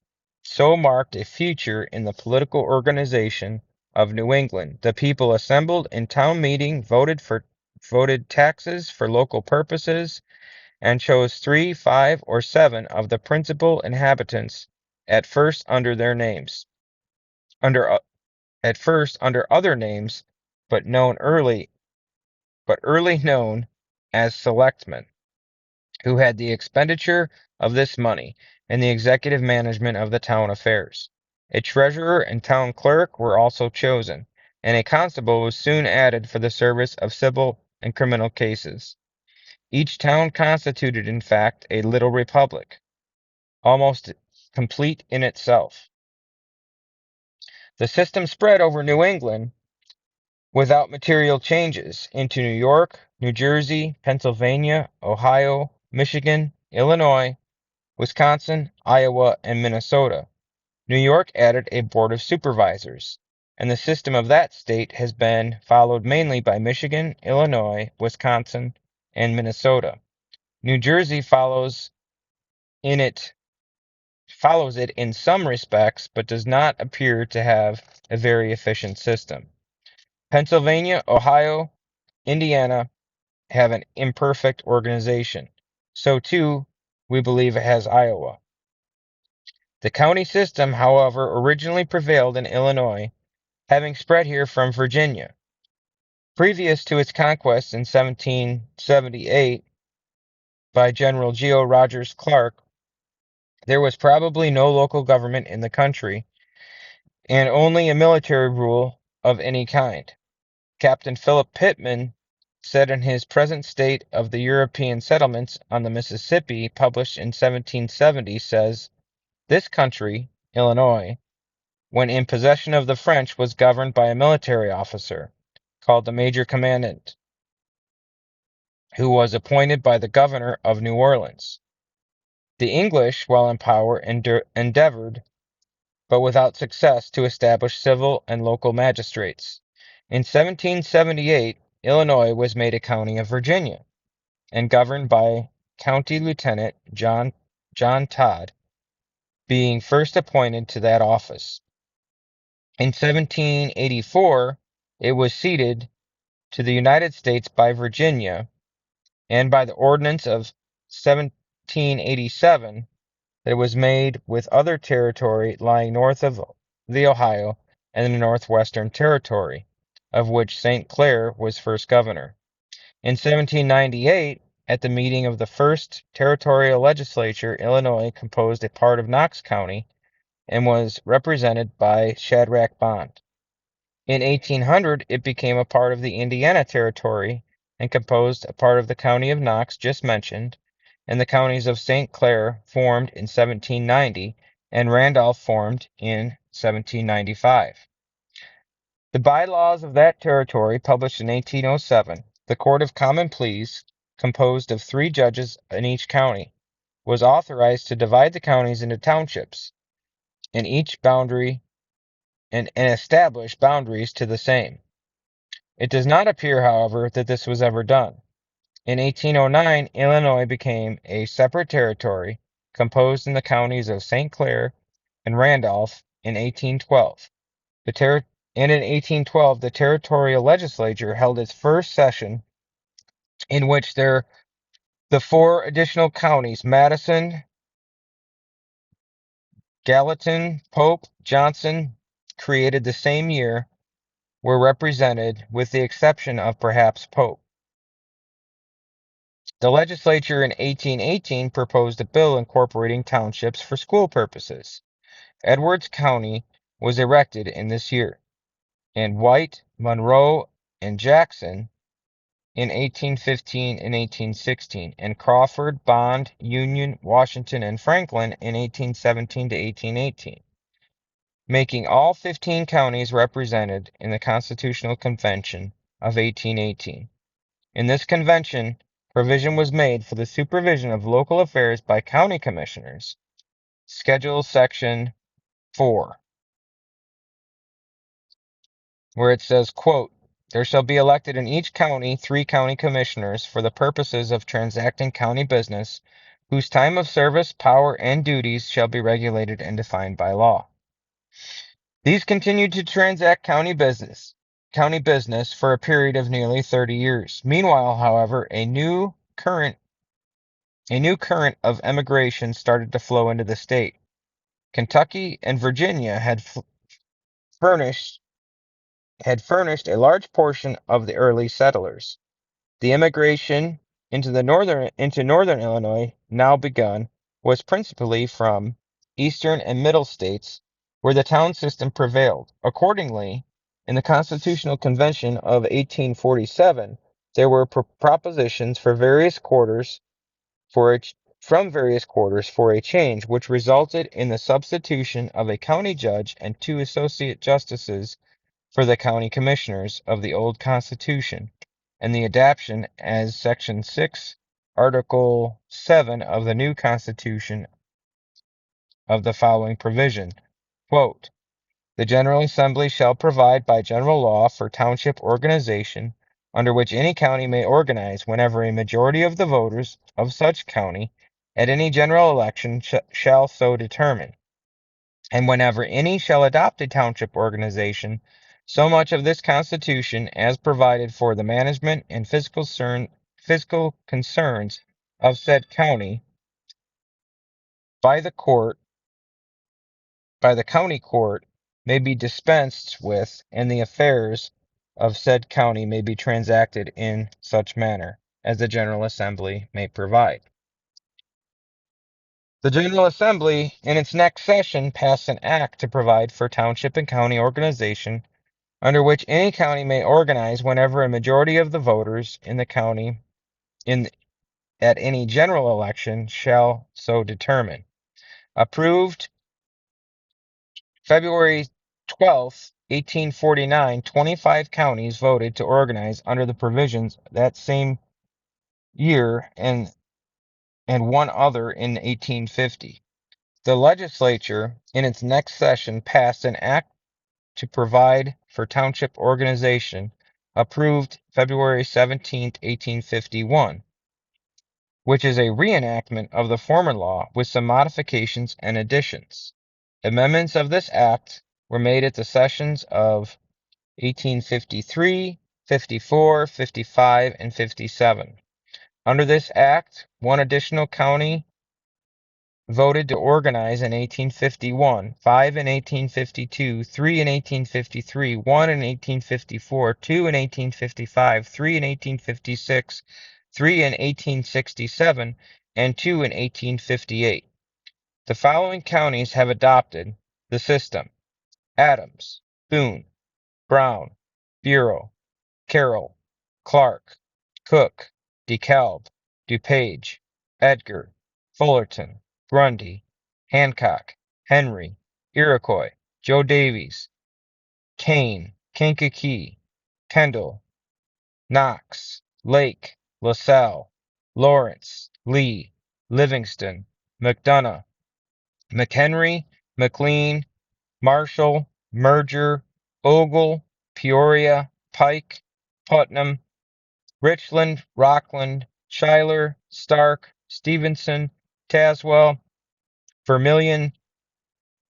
so marked a feature in the political organization of New England. The people assembled in town meeting, voted taxes for local purposes, and chose 3, 5, or 7 of the principal inhabitants, at first under their names, under at first under other names, but early known as selectmen, who had the expenditure of this money and the executive management of the town affairs. A treasurer and town clerk were also chosen, and a constable was soon added for the service of civil and criminal cases. Each town constituted, in fact, a little republic, almost complete in itself. The system spread over New England without material changes into New York, New Jersey, Pennsylvania, Ohio, Michigan, Illinois, Wisconsin, Iowa, and Minnesota. New York added a board of supervisors, and the system of that state has been followed mainly by Michigan, Illinois, Wisconsin, and Minnesota. New Jersey follows it in some respects, but does not appear to have a very efficient system. Pennsylvania, Ohio, Indiana have an imperfect organization. So too, we believe it has Iowa. The county system, however, originally prevailed in Illinois, having spread here from Virginia. Previous to its conquest in 1778 by General Geo Rogers Clark, there was probably no local government in the country, and only a military rule of any kind. Captain Philip Pittman said in his Present State of the European Settlements on the Mississippi, published in 1770, says, "This country, Illinois, when in possession of the French, was governed by a military officer, called the Major Commandant, who was appointed by the governor of New Orleans. The English, while in power, endeavored, but without success, to establish civil and local magistrates. In 1778, Illinois was made a county of Virginia, and governed by County Lieutenant John Todd, being first appointed to that office. In 1784, it was ceded to the United States by Virginia, and by the ordinance of 1787, that it was made with other territory lying north of the Ohio and the Northwestern Territory, of which St. Clair was first governor. In 1798, at the meeting of the first territorial legislature, Illinois composed a part of Knox County and was represented by Shadrach Bond. In 1800, it became a part of the Indiana Territory and composed a part of the county of Knox just mentioned, and the counties of St. Clair formed in 1790 and Randolph formed in 1795. The bylaws of that territory, published in 1807, the Court of Common Pleas, composed of 3 judges in each county, was authorized to divide the counties into townships, and each boundary and establish boundaries to the same. It does not appear, however, that this was ever done. In 1809, Illinois became a separate territory, composed in the counties of St. Clair and Randolph in 1812. In 1812, the territorial legislature held its first session, in which the 4 additional counties, Madison, Gallatin, Pope, Johnson, created the same year, were represented, with the exception of perhaps Pope. The legislature in 1818 proposed a bill incorporating townships for school purposes. Edwards County was erected in this year, and White, Monroe, and Jackson in 1815 and 1816, and Crawford, Bond, Union, Washington, and Franklin in 1817 to 1818, making all 15 counties represented in the Constitutional Convention of 1818. In this convention, provision was made for the supervision of local affairs by county commissioners. Schedule Section 4, where it says, quote, "There shall be elected in each county 3 county commissioners for the purposes of transacting county business, whose time of service, power, and duties shall be regulated and defined by law." These continued to transact county business for a period of nearly 30 years. Meanwhile, however, a new current of emigration started to flow into the state. Kentucky and Virginia furnished had furnished a large portion of the early settlers. The immigration into northern Illinois, now begun, was principally from eastern and middle states, where the town system prevailed. Accordingly, in the Constitutional Convention of 1847, there were propositions for a, from various quarters for a change, which resulted in the substitution of a county judge and two associate justices for the county commissioners of the old Constitution, and the adoption as Section 6, Article 7 of the new Constitution of the following provision. Quote, the General Assembly shall provide by general law for township organization, under which any county may organize whenever a majority of the voters of such county at any general election shall so determine, and whenever any shall adopt a township organization, so much of this Constitution as provided for the management and fiscal concerns of said county by the county court may be dispensed with, and the affairs of said county may be transacted in such manner as the General Assembly may provide. The General Assembly, in its next session, passed an act to provide for township and county organization, under which any county may organize whenever a majority of the voters in the county at any general election shall so determine. Approved February 12, 1849, 25 counties voted to organize under the provisions that same year, and one other in 1850. The legislature, in its next session, passed an act to provide for township organization, approved February 17, 1851, which is a reenactment of the former law with some modifications and additions. Amendments of this act were made at the sessions of 1853, 54, 55, and 57. Under this act, one additional county voted to organize in 1851, 5 in 1852, 3 in 1853, 1 in 1854, 2 in 1855, 3 in 1856, 3 in 1867, and 2 in 1858. The following counties have adopted the system: Adams, Boone, Brown, Bureau, Carroll, Clark, Cook, DeKalb, DuPage, Edgar, Fullerton, Grundy, Hancock, Henry, Iroquois, Joe Davies, Kane, Kankakee, Kendall, Knox, Lake, LaSalle, Lawrence, Lee, Livingston, McDonough, McHenry, McLean, Marshall, Merger, Ogle, Peoria, Pike, Putnam, Richland, Rockland, Schuyler, Stark, Stevenson, Tazewell, Vermilion,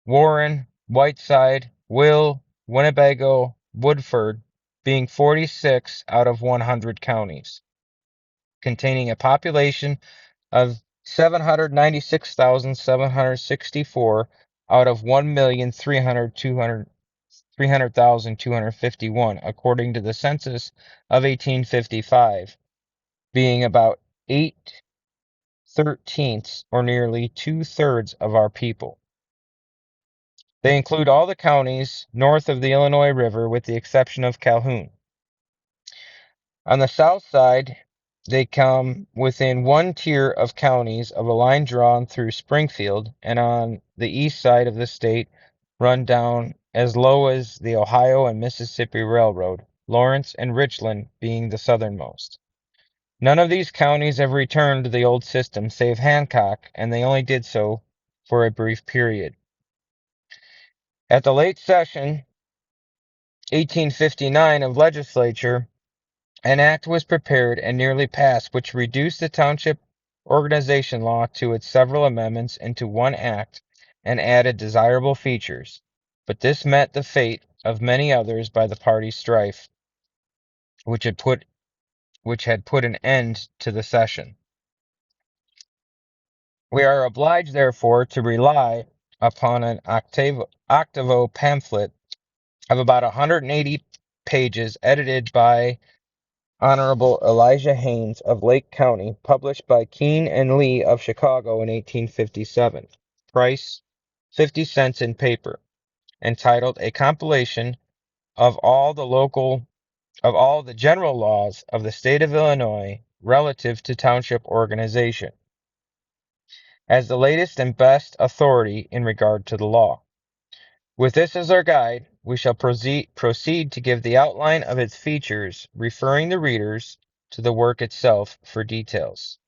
Warren, Whiteside, Will, Winnebago, Woodford, being 46 out of 100 counties, containing a population of 796,764 out of 1,300,251, according to the census of 1855, being about 8/13 or nearly 2/3 of our people. They include all the counties north of the Illinois River with the exception of Calhoun. On the south side, they come within one tier of counties of a line drawn through Springfield, and on the east side of the state run down as low as the Ohio and Mississippi Railroad, Lawrence and Richland being the southernmost. None of these counties have returned to the old system save Hancock, and they only did so for a brief period. At the late session 1859 of legislature, an act was prepared and nearly passed which reduced the township organization law to its several amendments into one act and added desirable features. but this met the fate of many others by the party strife, which had put an end to the session. We are obliged, therefore, to rely upon an octavo pamphlet of about 180 pages, edited by Honorable Elijah Haynes of Lake County, published by Keene and Lee of Chicago in 1857. Price 50 cents in paper. Entitled A Compilation of all the general laws of the state of Illinois relative to township organization, as the latest and best authority in regard to the law. With this as our guide, we shall proceed to give the outline of its features, referring the readers to the work itself for details.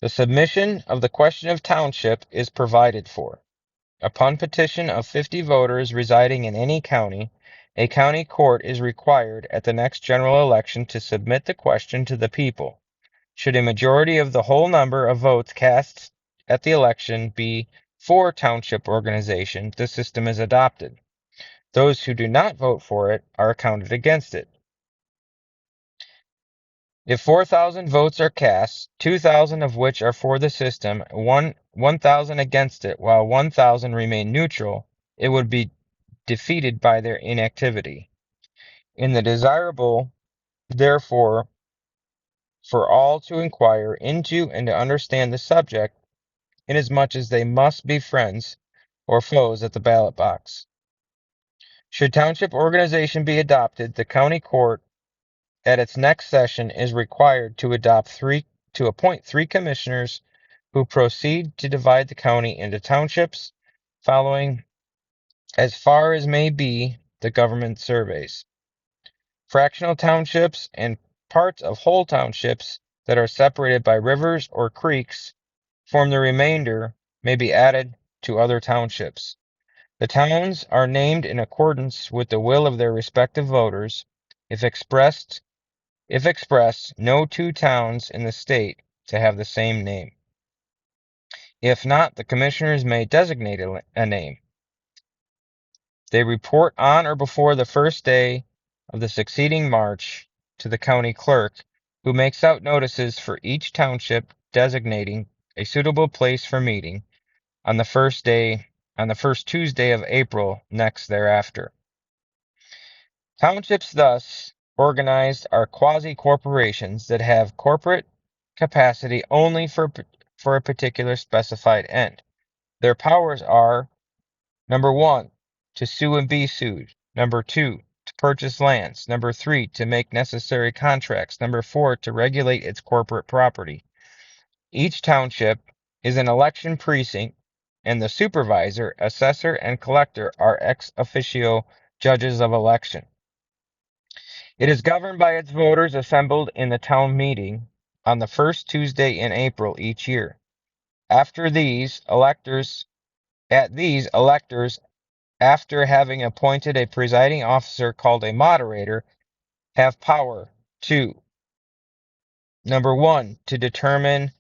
The submission of the question of township is provided for. Upon petition of 50 voters residing in any county, a county court is required at the next general election to submit the question to the people. Should a majority of the whole number of votes cast at the election be for township organization, the system is adopted. Those who do not vote for it are counted against it. If 4,000 votes are cast, 2,000 of which are for the system, 1,000 against it, while 1,000 remain neutral, it would be defeated by their inactivity. In the desirable, therefore, for all to inquire into and to understand the subject, inasmuch as they must be friends or foes at the ballot box. Should township organization be adopted, the county court at its next session is required to appoint 3 commissioners who proceed to divide the county into townships, following as far as may be the government surveys. Fractional townships and parts of whole townships that are separated by rivers or creeks form the remainder, may be added to other townships. The towns are named in accordance with the will of their respective voters. If expressed, no 2 towns in the state to have the same name. If not, the commissioners may designate a name. They report on or before the first day of the succeeding March to the county clerk, who makes out notices for each township designating a suitable place for meeting on the first Tuesday of April next thereafter. Townships thus organized are quasi-corporations that have corporate capacity only for a particular specified end. Their powers are: number 1, to sue and be sued; number 2, to purchase lands; number 3, to make necessary contracts; number 4, to regulate its corporate property. Each township is an election precinct, and the supervisor, assessor, and collector are ex officio judges of election. It is governed by its voters assembled in the town meeting on the first Tuesday in April each year. At these, electors, after having appointed a presiding officer called a moderator, have power to: number 1, to determine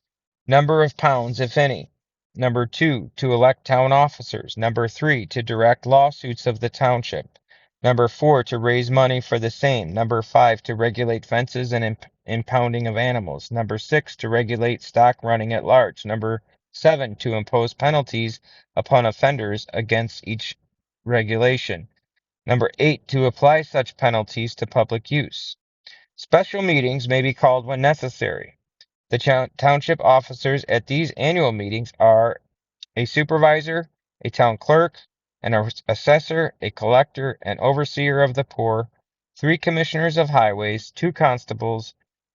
number of pounds, if any; number 2, to elect town officers; number 3, to direct lawsuits of the township; number 4, to raise money for the same; number 5, to regulate fences and impounding of animals; number 6, to regulate stock running at large; number 7, to impose penalties upon offenders against each regulation; number 8, to apply such penalties to public use. Special meetings may be called when necessary. The township officers at these annual meetings are a supervisor, a town clerk, an assessor, a collector, an overseer of the poor, 3 commissioners of highways, 2 constables,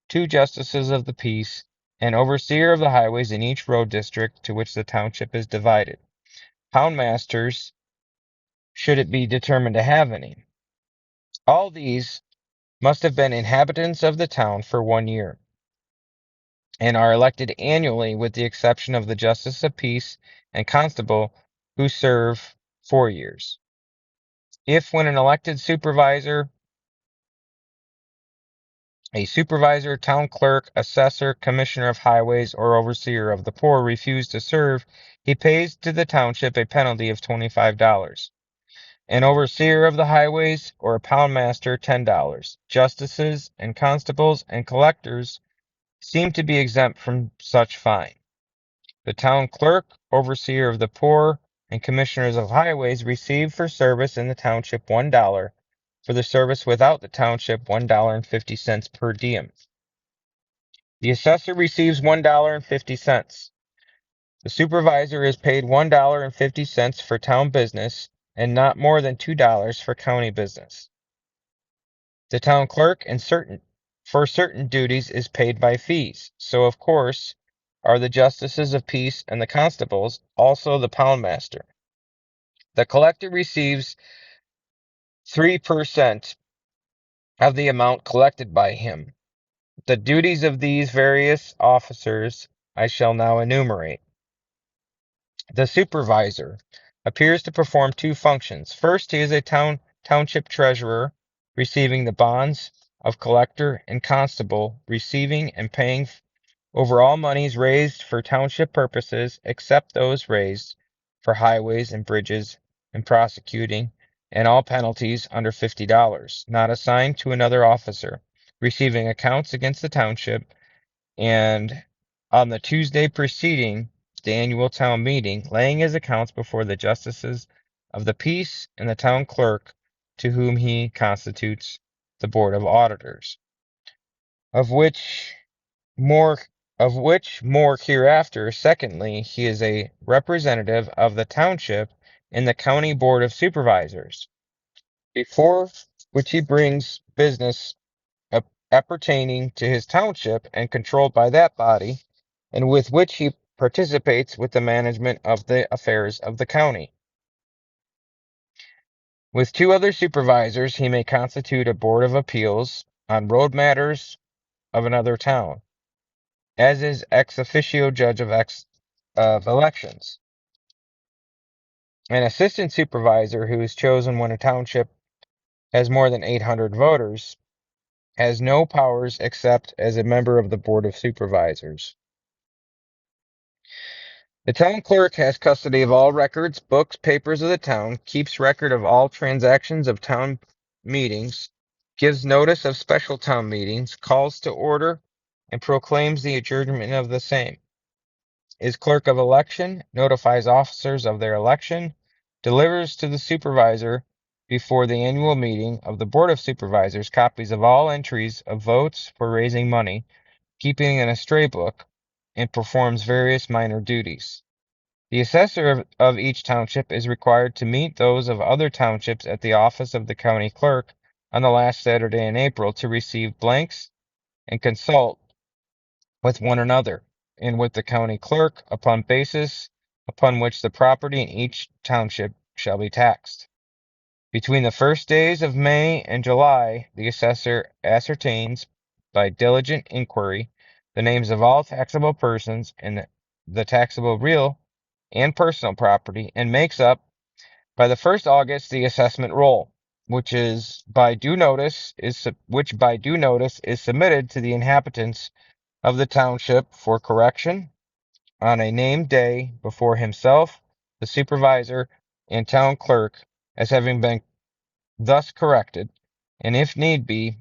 2 justices of the peace, an overseer of the highways in each road district to which the township is divided, poundmasters, should it be determined to have any. All these must have been inhabitants of the town for 1 year, and are elected annually with the exception of the justice of peace and constable, who serve 4 years. If, when an elected supervisor, town clerk, assessor, commissioner of highways, or overseer of the poor refuse to serve, he pays to the township a penalty of $25. An overseer of the highways or a poundmaster, $10. Justices and constables and collectors seem to be exempt from such fine. The town clerk, overseer of the poor, and commissioners of highways receive for service in the township $1, for the service without the township $1.50 per diem. The assessor receives $1.50. The supervisor is paid $1.50 for town business and not more than $2 for county business. The town clerk for certain duties is paid by fees, so of course are the justices of peace and the constables, also the poundmaster. The collector receives 3% of the amount collected by him. The duties of these various officers I shall now enumerate. The supervisor appears to perform two functions. First, he is a township treasurer, receiving the bonds of collector, and constable, receiving and paying over all monies raised for township purposes, except those raised for highways and bridges, and prosecuting, and all penalties under $50, not assigned to another officer, receiving accounts against the township, and on the Tuesday preceding the annual town meeting, laying his accounts before the justices of the peace and the town clerk, to whom he constitutes the board of auditors, of which more hereafter. Secondly, he is a representative of the township in the county board of supervisors, before which he brings business appertaining to his township and controlled by that body, and with which he participates with the management of the affairs of the county. With two other supervisors, he may constitute a board of appeals on road matters of another town, as is ex officio judge of elections. An assistant supervisor who is chosen when a township has more than 800 voters has no powers except as a member of the board of supervisors. The town clerk has custody of all records, books, papers of the town, keeps record of all transactions of town meetings, gives notice of special town meetings, calls to order, and proclaims the adjournment of the same. Is clerk of election, notifies officers of their election, delivers to the supervisor before the annual meeting of the Board of Supervisors copies of all entries of votes for raising money, keeping an estray book, and performs various minor duties. The assessor of each township is required to meet those of other townships at the office of the county clerk on the last Saturday in April to receive blanks and consult with one another and with the county clerk upon basis upon which the property in each township shall be taxed. Between the first days of May and July, the assessor ascertains by diligent inquiry the names of all taxable persons and the taxable real and personal property, and makes up by the 1st August the assessment roll, which by due notice is submitted to the inhabitants of the township for correction on a named day before himself, the supervisor, and town clerk, as having been thus corrected, and if need be,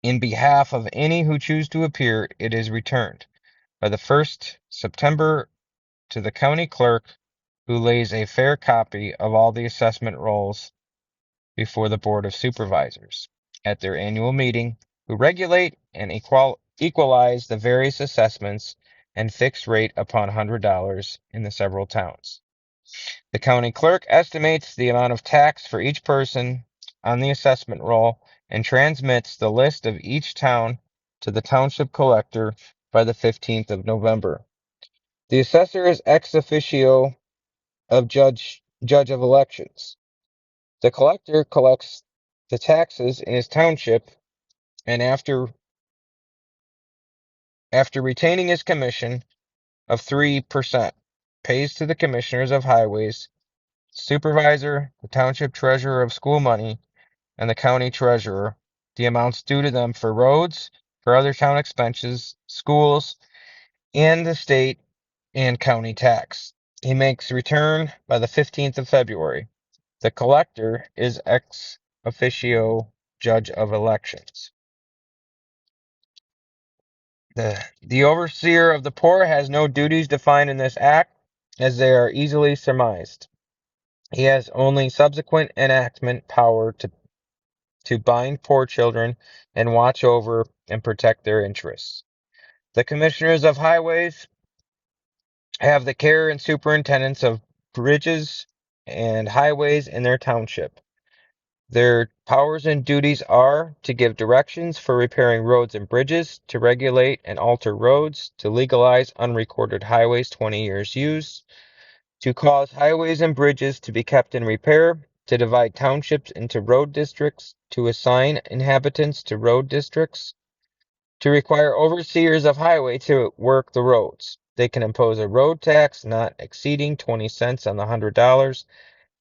in behalf of any who choose to appear, it is returned by the 1st September to the county clerk, who lays a fair copy of all the assessment rolls before the Board of Supervisors at their annual meeting, who regulate and equalize the various assessments and fix rate upon $100 in the several towns. The county clerk estimates the amount of tax for each person on the assessment roll and transmits the list of each town to the township collector by the 15th of November. The assessor is ex officio of judge of elections. The collector collects the taxes in his township, and after retaining his commission of 3%, pays to the commissioners of highways, supervisor, the township treasurer of school money, and the county treasurer the amounts due to them for roads, for other town expenses, schools, and the state and county tax. He makes return by the 15th of February. The collector is ex officio judge of elections. The overseer of the poor has no duties defined in this act, as they are easily surmised. He has only subsequent enactment power to bind poor children and watch over and protect their interests. The commissioners of highways have the care and superintendence of bridges and highways in their township. Their powers and duties are to give directions for repairing roads and bridges, to regulate and alter roads, to legalize unrecorded highways 20 years used, to cause highways and bridges to be kept in repair, to divide townships into road districts, to assign inhabitants to road districts, to require overseers of highway to work the roads. They can impose a road tax not exceeding 20 cents on the $100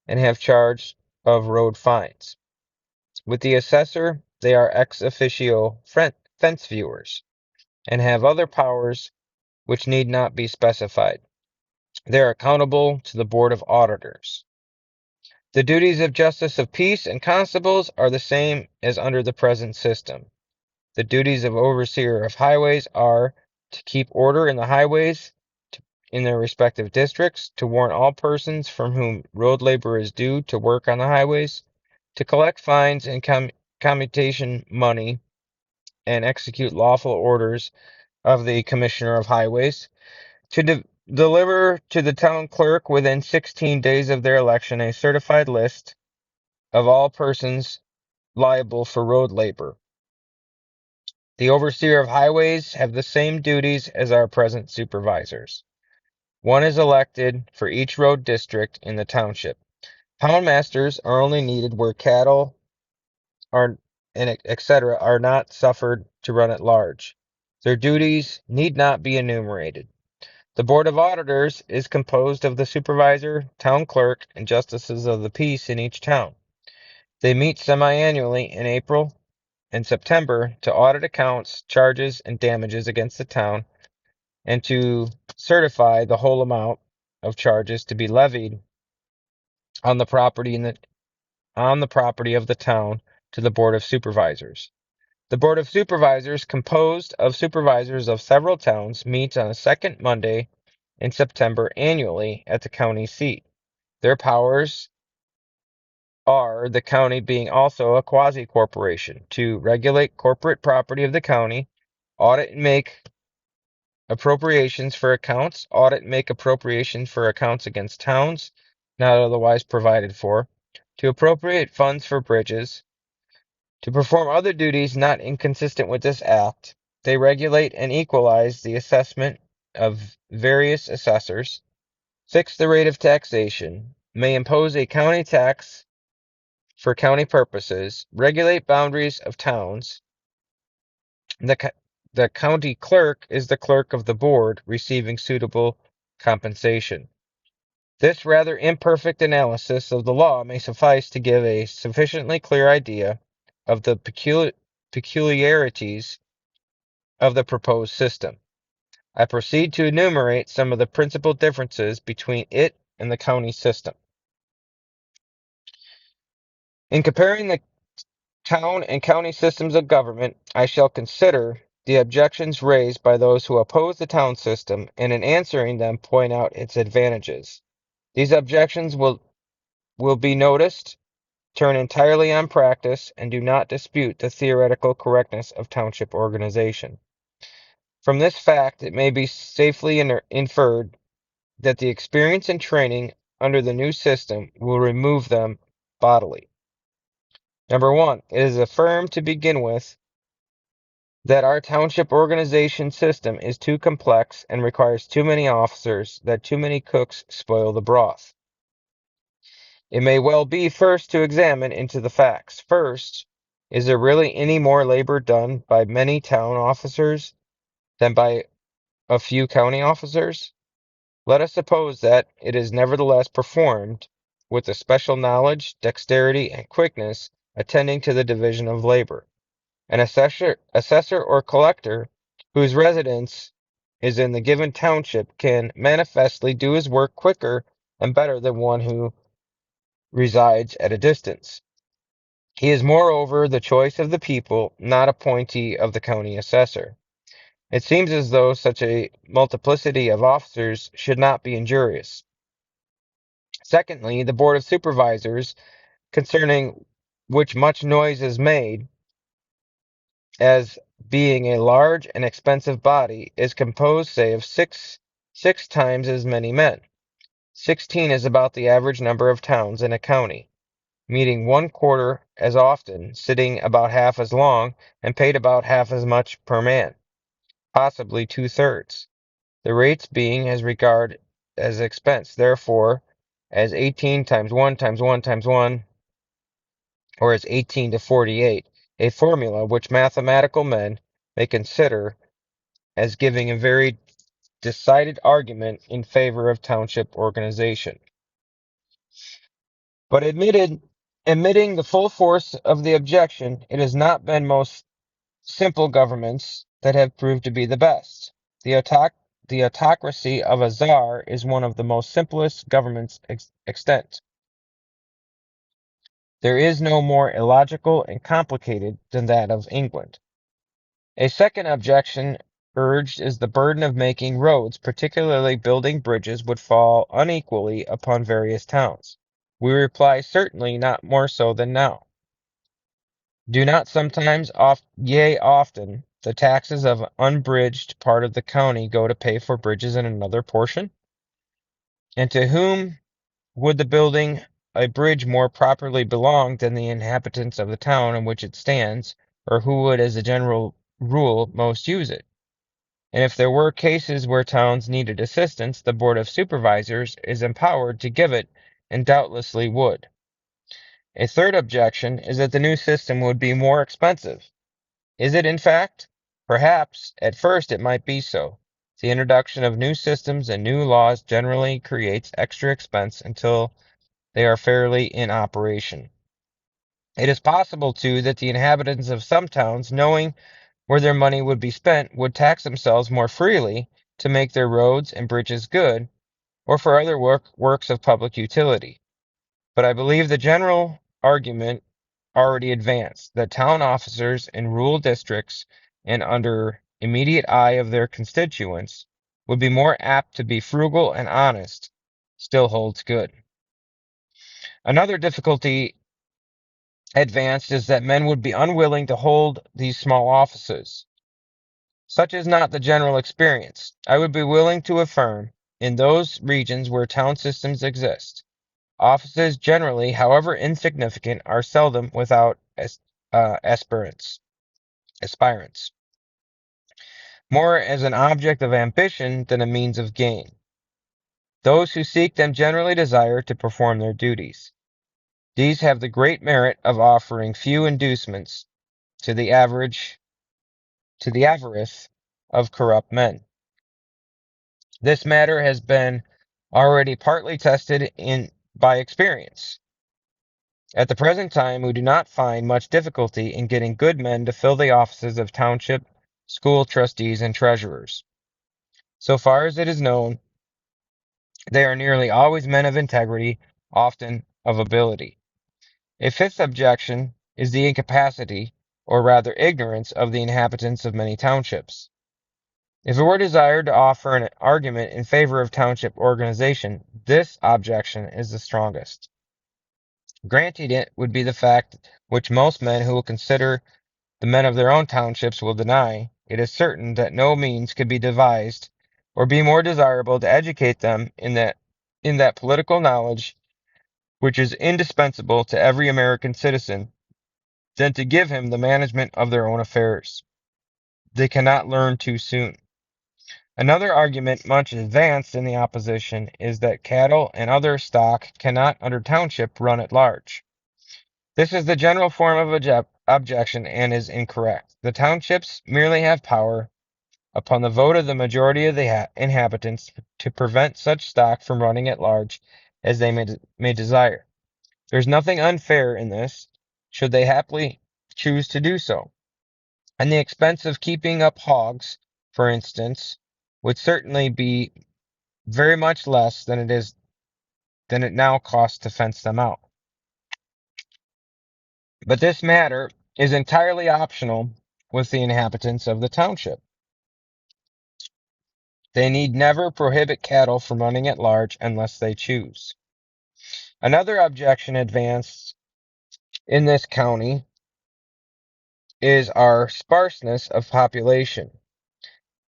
and have charge of road fines. With the assessor, they are ex officio fence viewers and have other powers which need not be specified. They are accountable to the Board of Auditors. The duties of justice of peace and constables are the same as under the present system. The duties of overseer of highways are to keep order in the highways in their respective districts, to warn all persons from whom road labor is due to work on the highways, to collect fines and commutation money, and execute lawful orders of the Commissioner of Highways, to deliver to the town clerk within 16 days of their election a certified list of all persons liable for road labor. The overseer of highways have the same duties as our present supervisors. One is elected for each road district in the township. Poundmasters are only needed where cattle are and etc. are not suffered to run at large. Their duties need not be enumerated. The Board of Auditors is composed of the supervisor, town clerk, and justices of the peace in each town. They meet semi-annually in April and September to audit accounts, charges, and damages against the town, and to certify the whole amount of charges to be levied on the property of the town to the Board of Supervisors. The Board of Supervisors, composed of supervisors of several towns, meets on the second Monday in September annually at the county seat. Their powers are, the county being also a quasi-corporation, to regulate corporate property of the county, audit and make appropriations for accounts, audit and make appropriations for accounts against towns not otherwise provided for, to appropriate funds for bridges, to perform other duties not inconsistent with this act. They regulate and equalize the assessment of various assessors, fix the rate of taxation, may impose a county tax for county purposes, regulate boundaries of towns. The county clerk is the clerk of the board, receiving suitable compensation. This rather imperfect analysis of the law may suffice to give a sufficiently clear idea of the peculiarities of the proposed system. I proceed to enumerate some of the principal differences between it and the county system. In comparing the town and county systems of government, I shall consider the objections raised by those who oppose the town system, and in answering them point out its advantages. These objections will be noticed, turn entirely on practice, and do not dispute the theoretical correctness of township organization. From this fact, it may be safely inferred that the experience and training under the new system will remove them bodily. Number one, it is affirmed to begin with that our township organization system is too complex and requires too many officers, that too many cooks spoil the broth. It may well be first to examine into the facts. First, is there really any more labor done by many town officers than by a few county officers? Let us suppose that it is nevertheless performed with the special knowledge, dexterity, and quickness attending to the division of labor. An assessor or collector whose residence is in the given township can manifestly do his work quicker and better than one who resides at a distance. He is moreover the choice of the people, not appointee of the county assessor. It seems as though such a multiplicity of officers should not be injurious. Secondly, the Board of Supervisors, concerning which much noise is made, as being a large and expensive body, is composed, say, of six times as many men. 16 is about the average number of towns in a county, meeting 1/4 as often, sitting about half as long, and paid about half as much per man, possibly 2/3, the rates being as regard as expense, therefore, as 18 times 1 times 1 times 1, or as 18 to 48, a formula which mathematical men may consider as giving a very decided argument in favor of township organization. But admitting the full force of the objection, it has not been most simple governments that have proved to be the best. The autocracy of a czar is one of the most simplest governments extant. There is no more illogical and complicated than that of England. A second objection urged is the burden of making roads, particularly building bridges, would fall unequally upon various towns. We reply, certainly not more so than now. Do not sometimes, yea often, the taxes of an unbridged part of the county go to pay for bridges in another portion? And to whom would the building a bridge more properly belong than the inhabitants of the town in which it stands, or who would, as a general rule, most use it? And if there were cases where towns needed assistance, the Board of Supervisors is empowered to give it, and doubtlessly would. A third objection is that the new system would be more expensive. Is it, in fact? Perhaps, at first it might be so. The introduction of new systems and new laws generally creates extra expense until they are fairly in operation. It is possible, too, that the inhabitants of some towns, knowing where their money would be spent, would tax themselves more freely to make their roads and bridges good, or for other works of public utility. But I believe the general argument already advanced, that town officers in rural districts and under immediate eye of their constituents would be more apt to be frugal and honest, still holds good. Another difficulty advanced is that men would be unwilling to hold these small offices. Such is not the general experience. I would be willing to affirm, in those regions where town systems exist, offices generally, however insignificant, are seldom without aspirants, more as an object of ambition than a means of gain. Those who seek them generally desire to perform their duties. These have the great merit of offering few inducements to the avarice of corrupt men. This matter has been already partly tested by experience. At the present time, we do not find much difficulty in getting good men to fill the offices of township, school trustees, and treasurers. So far as it is known, they are nearly always men of integrity, often of ability. A fifth objection is the incapacity, or rather ignorance, of the inhabitants of many townships. If it were desired to offer an argument in favor of township organization, this objection is the strongest. Granted, it would be the fact which most men who will consider the men of their own townships will deny. It is certain that no means could be devised or be more desirable to educate them in that political knowledge which is indispensable to every American citizen than to give him the management of their own affairs. They cannot learn too soon. Another argument much advanced in the opposition is that cattle and other stock cannot under township run at large. This is the general form of objection and is incorrect. The townships merely have power, upon the vote of the majority of the inhabitants, to prevent such stock from running at large as they may desire. There is nothing unfair in this, should they happily choose to do so. And the expense of keeping up hogs, for instance, would certainly be very much less than it now costs to fence them out. But this matter is entirely optional with the inhabitants of the township. They need never prohibit cattle from running at large unless they choose. Another objection advanced in this county is our sparseness of population,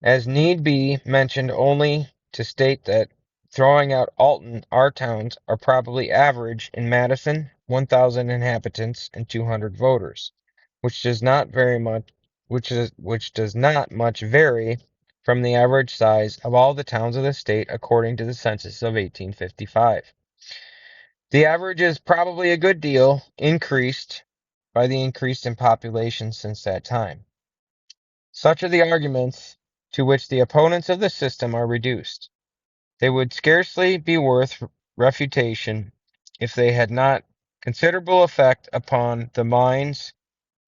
as need be mentioned only to state that throwing out Alton, our towns are probably average in Madison, 1,000 inhabitants and 200 voters, which does not very much which does not much vary from the average size of all the towns of the state according to the census of 1855. The average is probably a good deal increased by the increase in population since that time. Such are the arguments to which the opponents of the system are reduced. They would scarcely be worth refutation if they had not considerable effect upon the minds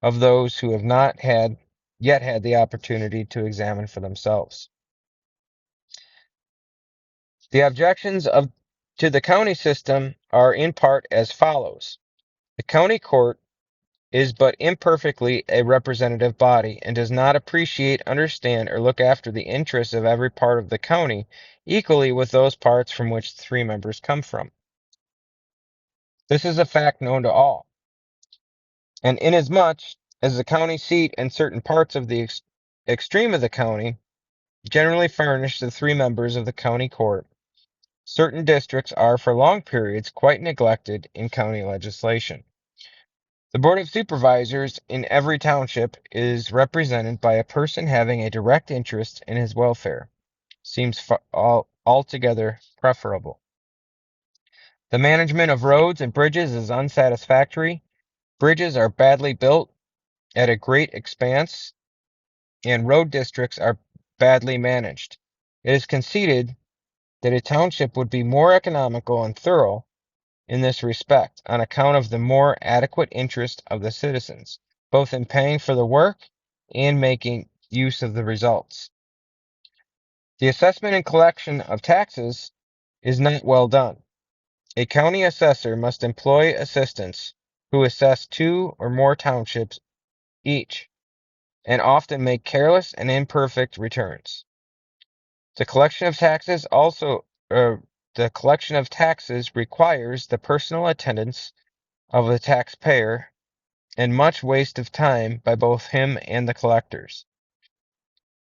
of those who have not yet had the opportunity to examine for themselves. The objections to the county system are in part as follows. The county court is but imperfectly a representative body, and does not appreciate, understand, or look after the interests of every part of the county equally with those parts from which the three members come from. This is a fact known to all, and inasmuch as the county seat and certain parts of the extreme of the county generally furnish the three members of the county court, certain districts are for long periods quite neglected in county legislation. The Board of Supervisors in every township is represented by a person having a direct interest in his welfare. Seems altogether preferable. The management of roads and bridges is unsatisfactory. Bridges are badly built at a great expense, and road districts are badly managed. It is conceded that a township would be more economical and thorough in this respect, on account of the more adequate interest of the citizens, both in paying for the work and making use of the results. The assessment and collection of taxes is not well done. A county assessor must employ assistants who assess two or more townships each, and often make careless and imperfect returns. The collection of taxes requires the personal attendance of the taxpayer and much waste of time by both him and the collectors.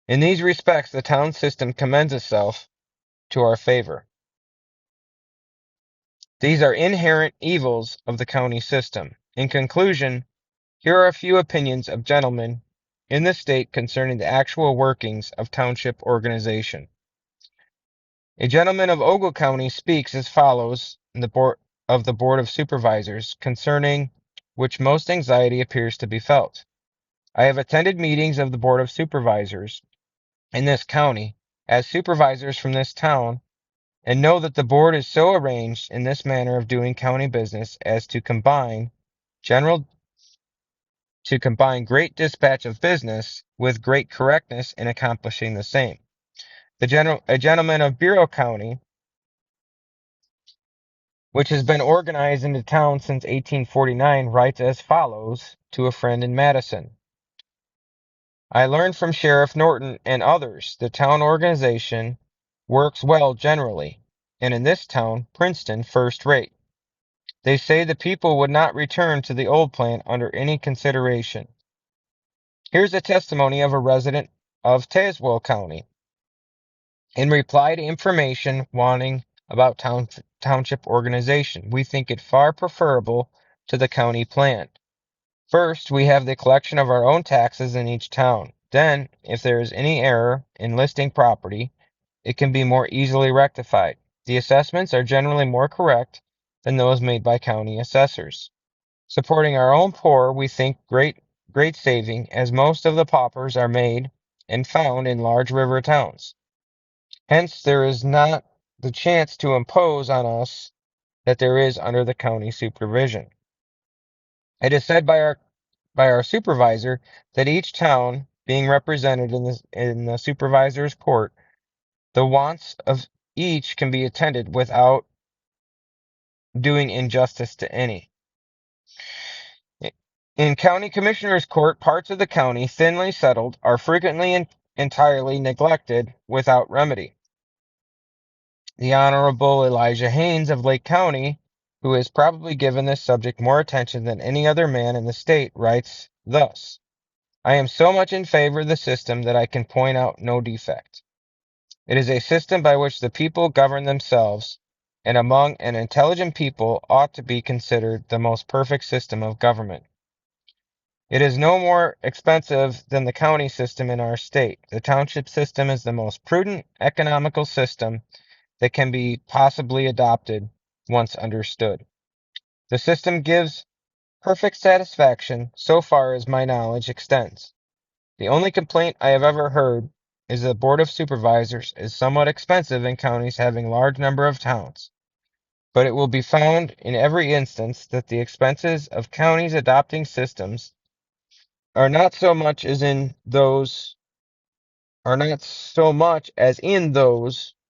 In these respects, the town system commends itself to our favor. These are inherent evils of the county system. In conclusion, here are a few opinions of gentlemen in the state concerning the actual workings of township organization. A gentleman of Ogle County speaks as follows in the board of Supervisors, concerning which most anxiety appears to be felt. I have attended meetings of the Board of Supervisors in this county as supervisors from this town, and know that the board is so arranged in this manner of doing county business as general to combine great dispatch of business with great correctness in accomplishing the same. A gentleman of Bureau County, which has been organized into town since 1849, writes as follows to a friend in Madison. I learned from Sheriff Norton and others the town organization works well generally, and in this town, Princeton, first rate. They say the people would not return to the old plan under any consideration. Here's a testimony of a resident of Tazewell County. In reply to information wanting about township organization, we think it far preferable to the county plan. First, we have the collection of our own taxes in each town. Then, if there is any error in listing property, it can be more easily rectified. The assessments are generally more correct than those made by county assessors. Supporting our own poor, we think great saving, as most of the paupers are made and found in large river towns. Hence, there is not the chance to impose on us that there is under the county supervision. It is said by our supervisor that each town being represented in the supervisor's court, the wants of each can be attended without doing injustice to any. In county commissioners' court, parts of the county, thinly settled, are frequently entirely neglected without remedy. The Honorable Elijah Haynes of Lake County, who has probably given this subject more attention than any other man in the state, writes thus: I am so much in favor of the system that I can point out no defect. It is a system by which the people govern themselves, and among an intelligent people ought to be considered the most perfect system of government. It is no more expensive than the county system in our state. The township system is the most prudent, economical system that can be possibly adopted once understood. The system gives perfect satisfaction so far as my knowledge extends. The only complaint I have ever heard is the Board of Supervisors is somewhat expensive in counties having large number of towns. But it will be found in every instance that the expenses of counties adopting systems are not so much as in those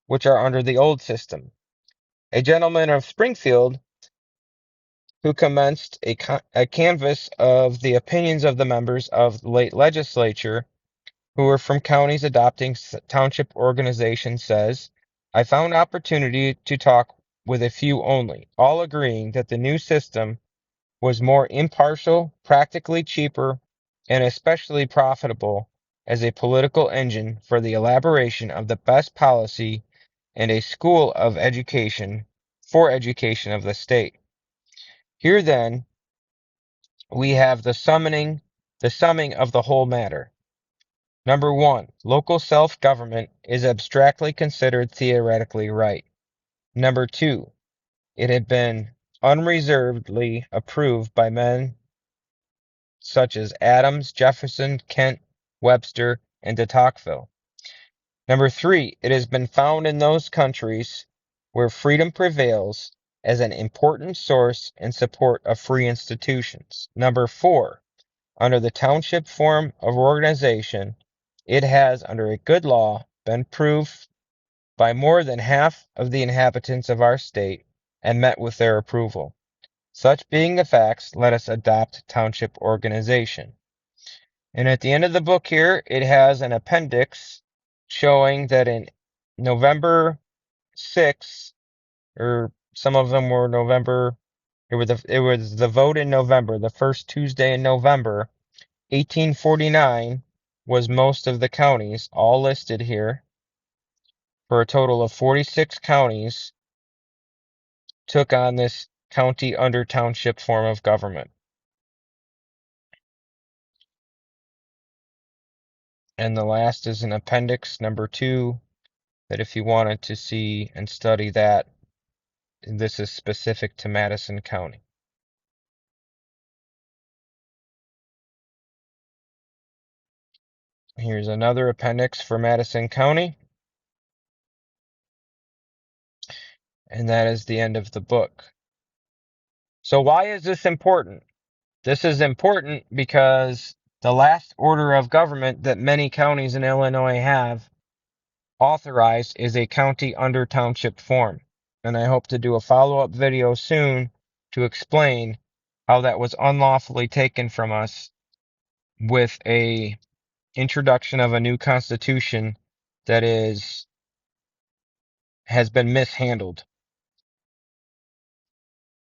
which are under the old system. A gentleman of Springfield who commenced a canvass of the opinions of the members of the late legislature who were from counties adopting township organizations says, I found opportunity to talk with a few only, all agreeing that the new system was more impartial, practically cheaper, and especially profitable as a political engine for the elaboration of the best policy and a school of education for education of the state. Here then we have the summing of the whole matter. Number 1, local self-government is abstractly considered theoretically right. Number 2, it had been unreservedly approved by men such as Adams, Jefferson, Kent, Webster, and de Tocqueville. Number 3, it has been found in those countries where freedom prevails as an important source and support of free institutions. Number 4, under the township form of organization, it has, under a good law, been proved by more than half of the inhabitants of our state and met with their approval. Such being the facts, let us adopt township organization. And at the end of the book here, it has an appendix showing that in November 6th, or some of them were November, it was the vote in November, the first Tuesday in November, 1849 was most of the counties, all listed here, for a total of 46 counties, took on this county under township form of government. And the last is an appendix number 2, that if you wanted to see and study that, this is specific to Madison County. Here's another appendix for Madison County. And that is the end of the book. So why is this important? This is important because the last order of government that many counties in Illinois have authorized is a county under township form. And I hope to do a follow-up video soon to explain how that was unlawfully taken from us with a introduction of a new constitution that has been mishandled.